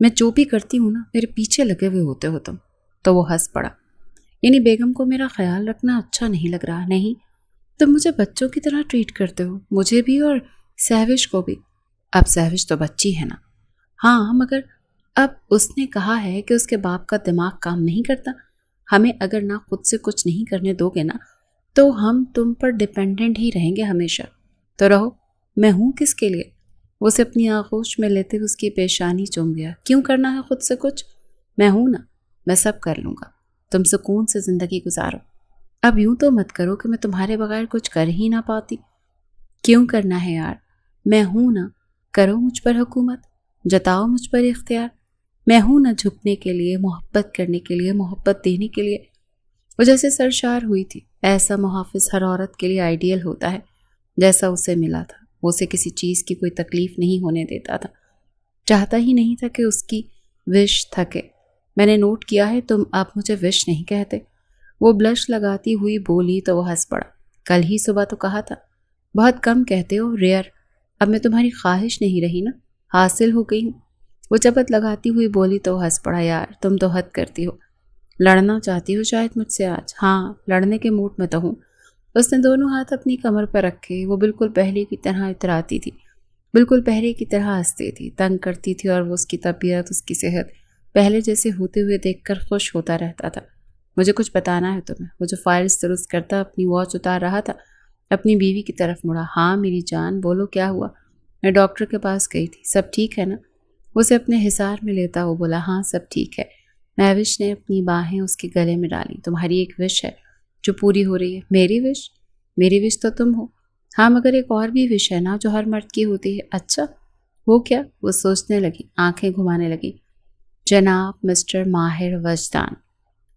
میں جو بھی کرتی ہوں نا میرے پیچھے لگے ہوئے ہوتے ہو تم۔ تو وہ ہنس پڑا۔ یعنی بیگم کو میرا خیال رکھنا اچھا نہیں لگ رہا؟ نہیں، تم مجھے بچوں کی طرح ٹریٹ کرتے ہو، مجھے بھی اور سہوش کو بھی۔ اب سہوش تو بچی ہے نا۔ ہاں مگر اب اس نے کہا ہے کہ اس کے باپ کا دماغ کام نہیں کرتا، ہمیں اگر نہ خود سے کچھ نہیں کرنے دو گے نا تو ہم تم پر ڈیپینڈنٹ ہی رہیں گے ہمیشہ۔ تو رہو، میں ہوں کس کے لیے؟ وہ اسے اپنی آغوش میں لیتے ہوئے اس کی پیشانی چوم گیا۔ کیوں کرنا ہے خود سے کچھ؟ میں ہوں نا، میں سب کر لوں گا، تم سکون سے زندگی گزارو۔ اب یوں تو مت کرو کہ میں تمہارے بغیر کچھ کر ہی نہ پاتی۔ کیوں کرنا ہے یار، میں ہوں نا، کرو مجھ پر حکومت، جتاؤ مجھ پر اختیار۔ میں ہوں نہ جھکنے کے لیے، محبت کرنے کے لیے، محبت دینے کے لیے۔ وہ جیسے سرشار ہوئی تھی۔ ایسا محافظ ہر عورت کے لیے آئیڈیل ہوتا ہے جیسا اسے ملا تھا۔ وہ اسے کسی چیز کی کوئی تکلیف نہیں ہونے دیتا تھا، چاہتا ہی نہیں تھا کہ اس کی وش تھکے۔ میں نے نوٹ کیا ہے تم اب مجھے وش نہیں کہتے۔ وہ بلش لگاتی ہوئی بولی تو وہ ہنس پڑا۔ کل ہی صبح تو کہا تھا۔ بہت کم کہتے ہو، ریئر۔ اب میں تمہاری خواہش نہیں رہی نا، حاصل ہو گئی ہوں۔ وہ چپت لگاتی ہوئی بولی تو ہنس پڑا۔ یار تم تو حد کرتی ہو، لڑنا چاہتی ہو شاید مجھ سے آج؟ ہاں، لڑنے کے موڈ میں تو ہوں۔ اس نے دونوں ہاتھ اپنی کمر پر رکھے۔ وہ بالکل پہلے کی طرح اتراتی تھی، بالکل پہلے کی طرح ہنستی تھی، تنگ کرتی تھی، اور وہ اس کی طبیعت، اس کی صحت پہلے جیسے ہوتے ہوئے دیکھ کر خوش ہوتا رہتا تھا۔ مجھے کچھ بتانا ہے تمہیں۔ وہ جو فائلز درست کرتا اپنی واچ اتار رہا تھا، اپنی بیوی کی طرف مڑا۔ ہاں میری جان، بولو کیا ہوا؟ میں ڈاکٹر کے پاس گئی تھی، سب ٹھیک ہے نا؟ اسے اپنے حصار میں لیتا وہ بولا۔ ہاں سب ٹھیک ہے۔ مہوش نے اپنی باہیں اس کے گلے میں ڈالی۔ تمہاری ایک وش ہے جو پوری ہو رہی ہے۔ میری وش؟ میری وش تو تم ہو۔ ہاں مگر ایک اور بھی وش ہے نا جو ہر مرد کی ہوتی ہے۔ اچھا وہ کیا؟ وہ سوچنے لگی، آنکھیں گھمانے لگی۔ جناب مسٹر ماہر وجدان،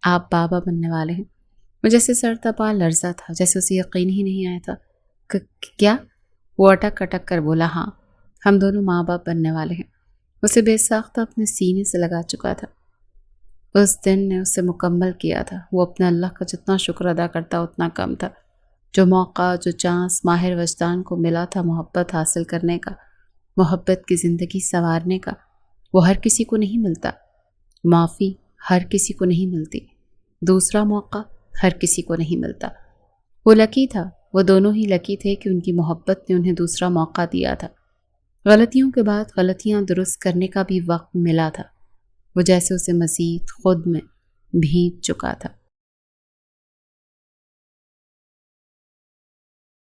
آپ بابا بننے والے ہیں۔ وہ جیسے سر تپا لرزا تھا، جیسے اسے یقین ہی نہیں آیا تھا۔ کیا؟ وہ اٹک اٹک کر بولا۔ ہاں، ہم دونوں ماں باپ بننے والے ہیں۔ اسے بے ساختہ اپنے سینے سے لگا چکا تھا۔ اس دن نے اسے مکمل کیا تھا۔ وہ اپنے اللہ کا جتنا شکر ادا کرتا اتنا کم تھا۔ جو موقع، جو چانس ماہر وجدان کو ملا تھا محبت حاصل کرنے کا، محبت کی زندگی سنوارنے کا، وہ ہر کسی کو نہیں ملتا۔ معافی ہر کسی کو نہیں ملتی، دوسرا موقع ہر کسی کو نہیں ملتا۔ وہ لکی تھا، وہ دونوں ہی لکی تھے کہ ان کی محبت نے انہیں دوسرا موقع دیا تھا۔ غلطیوں کے بعد غلطیاں درست کرنے کا بھی وقت ملا تھا۔ وہ جیسے اسے مزید خود میں بھیگ چکا تھا۔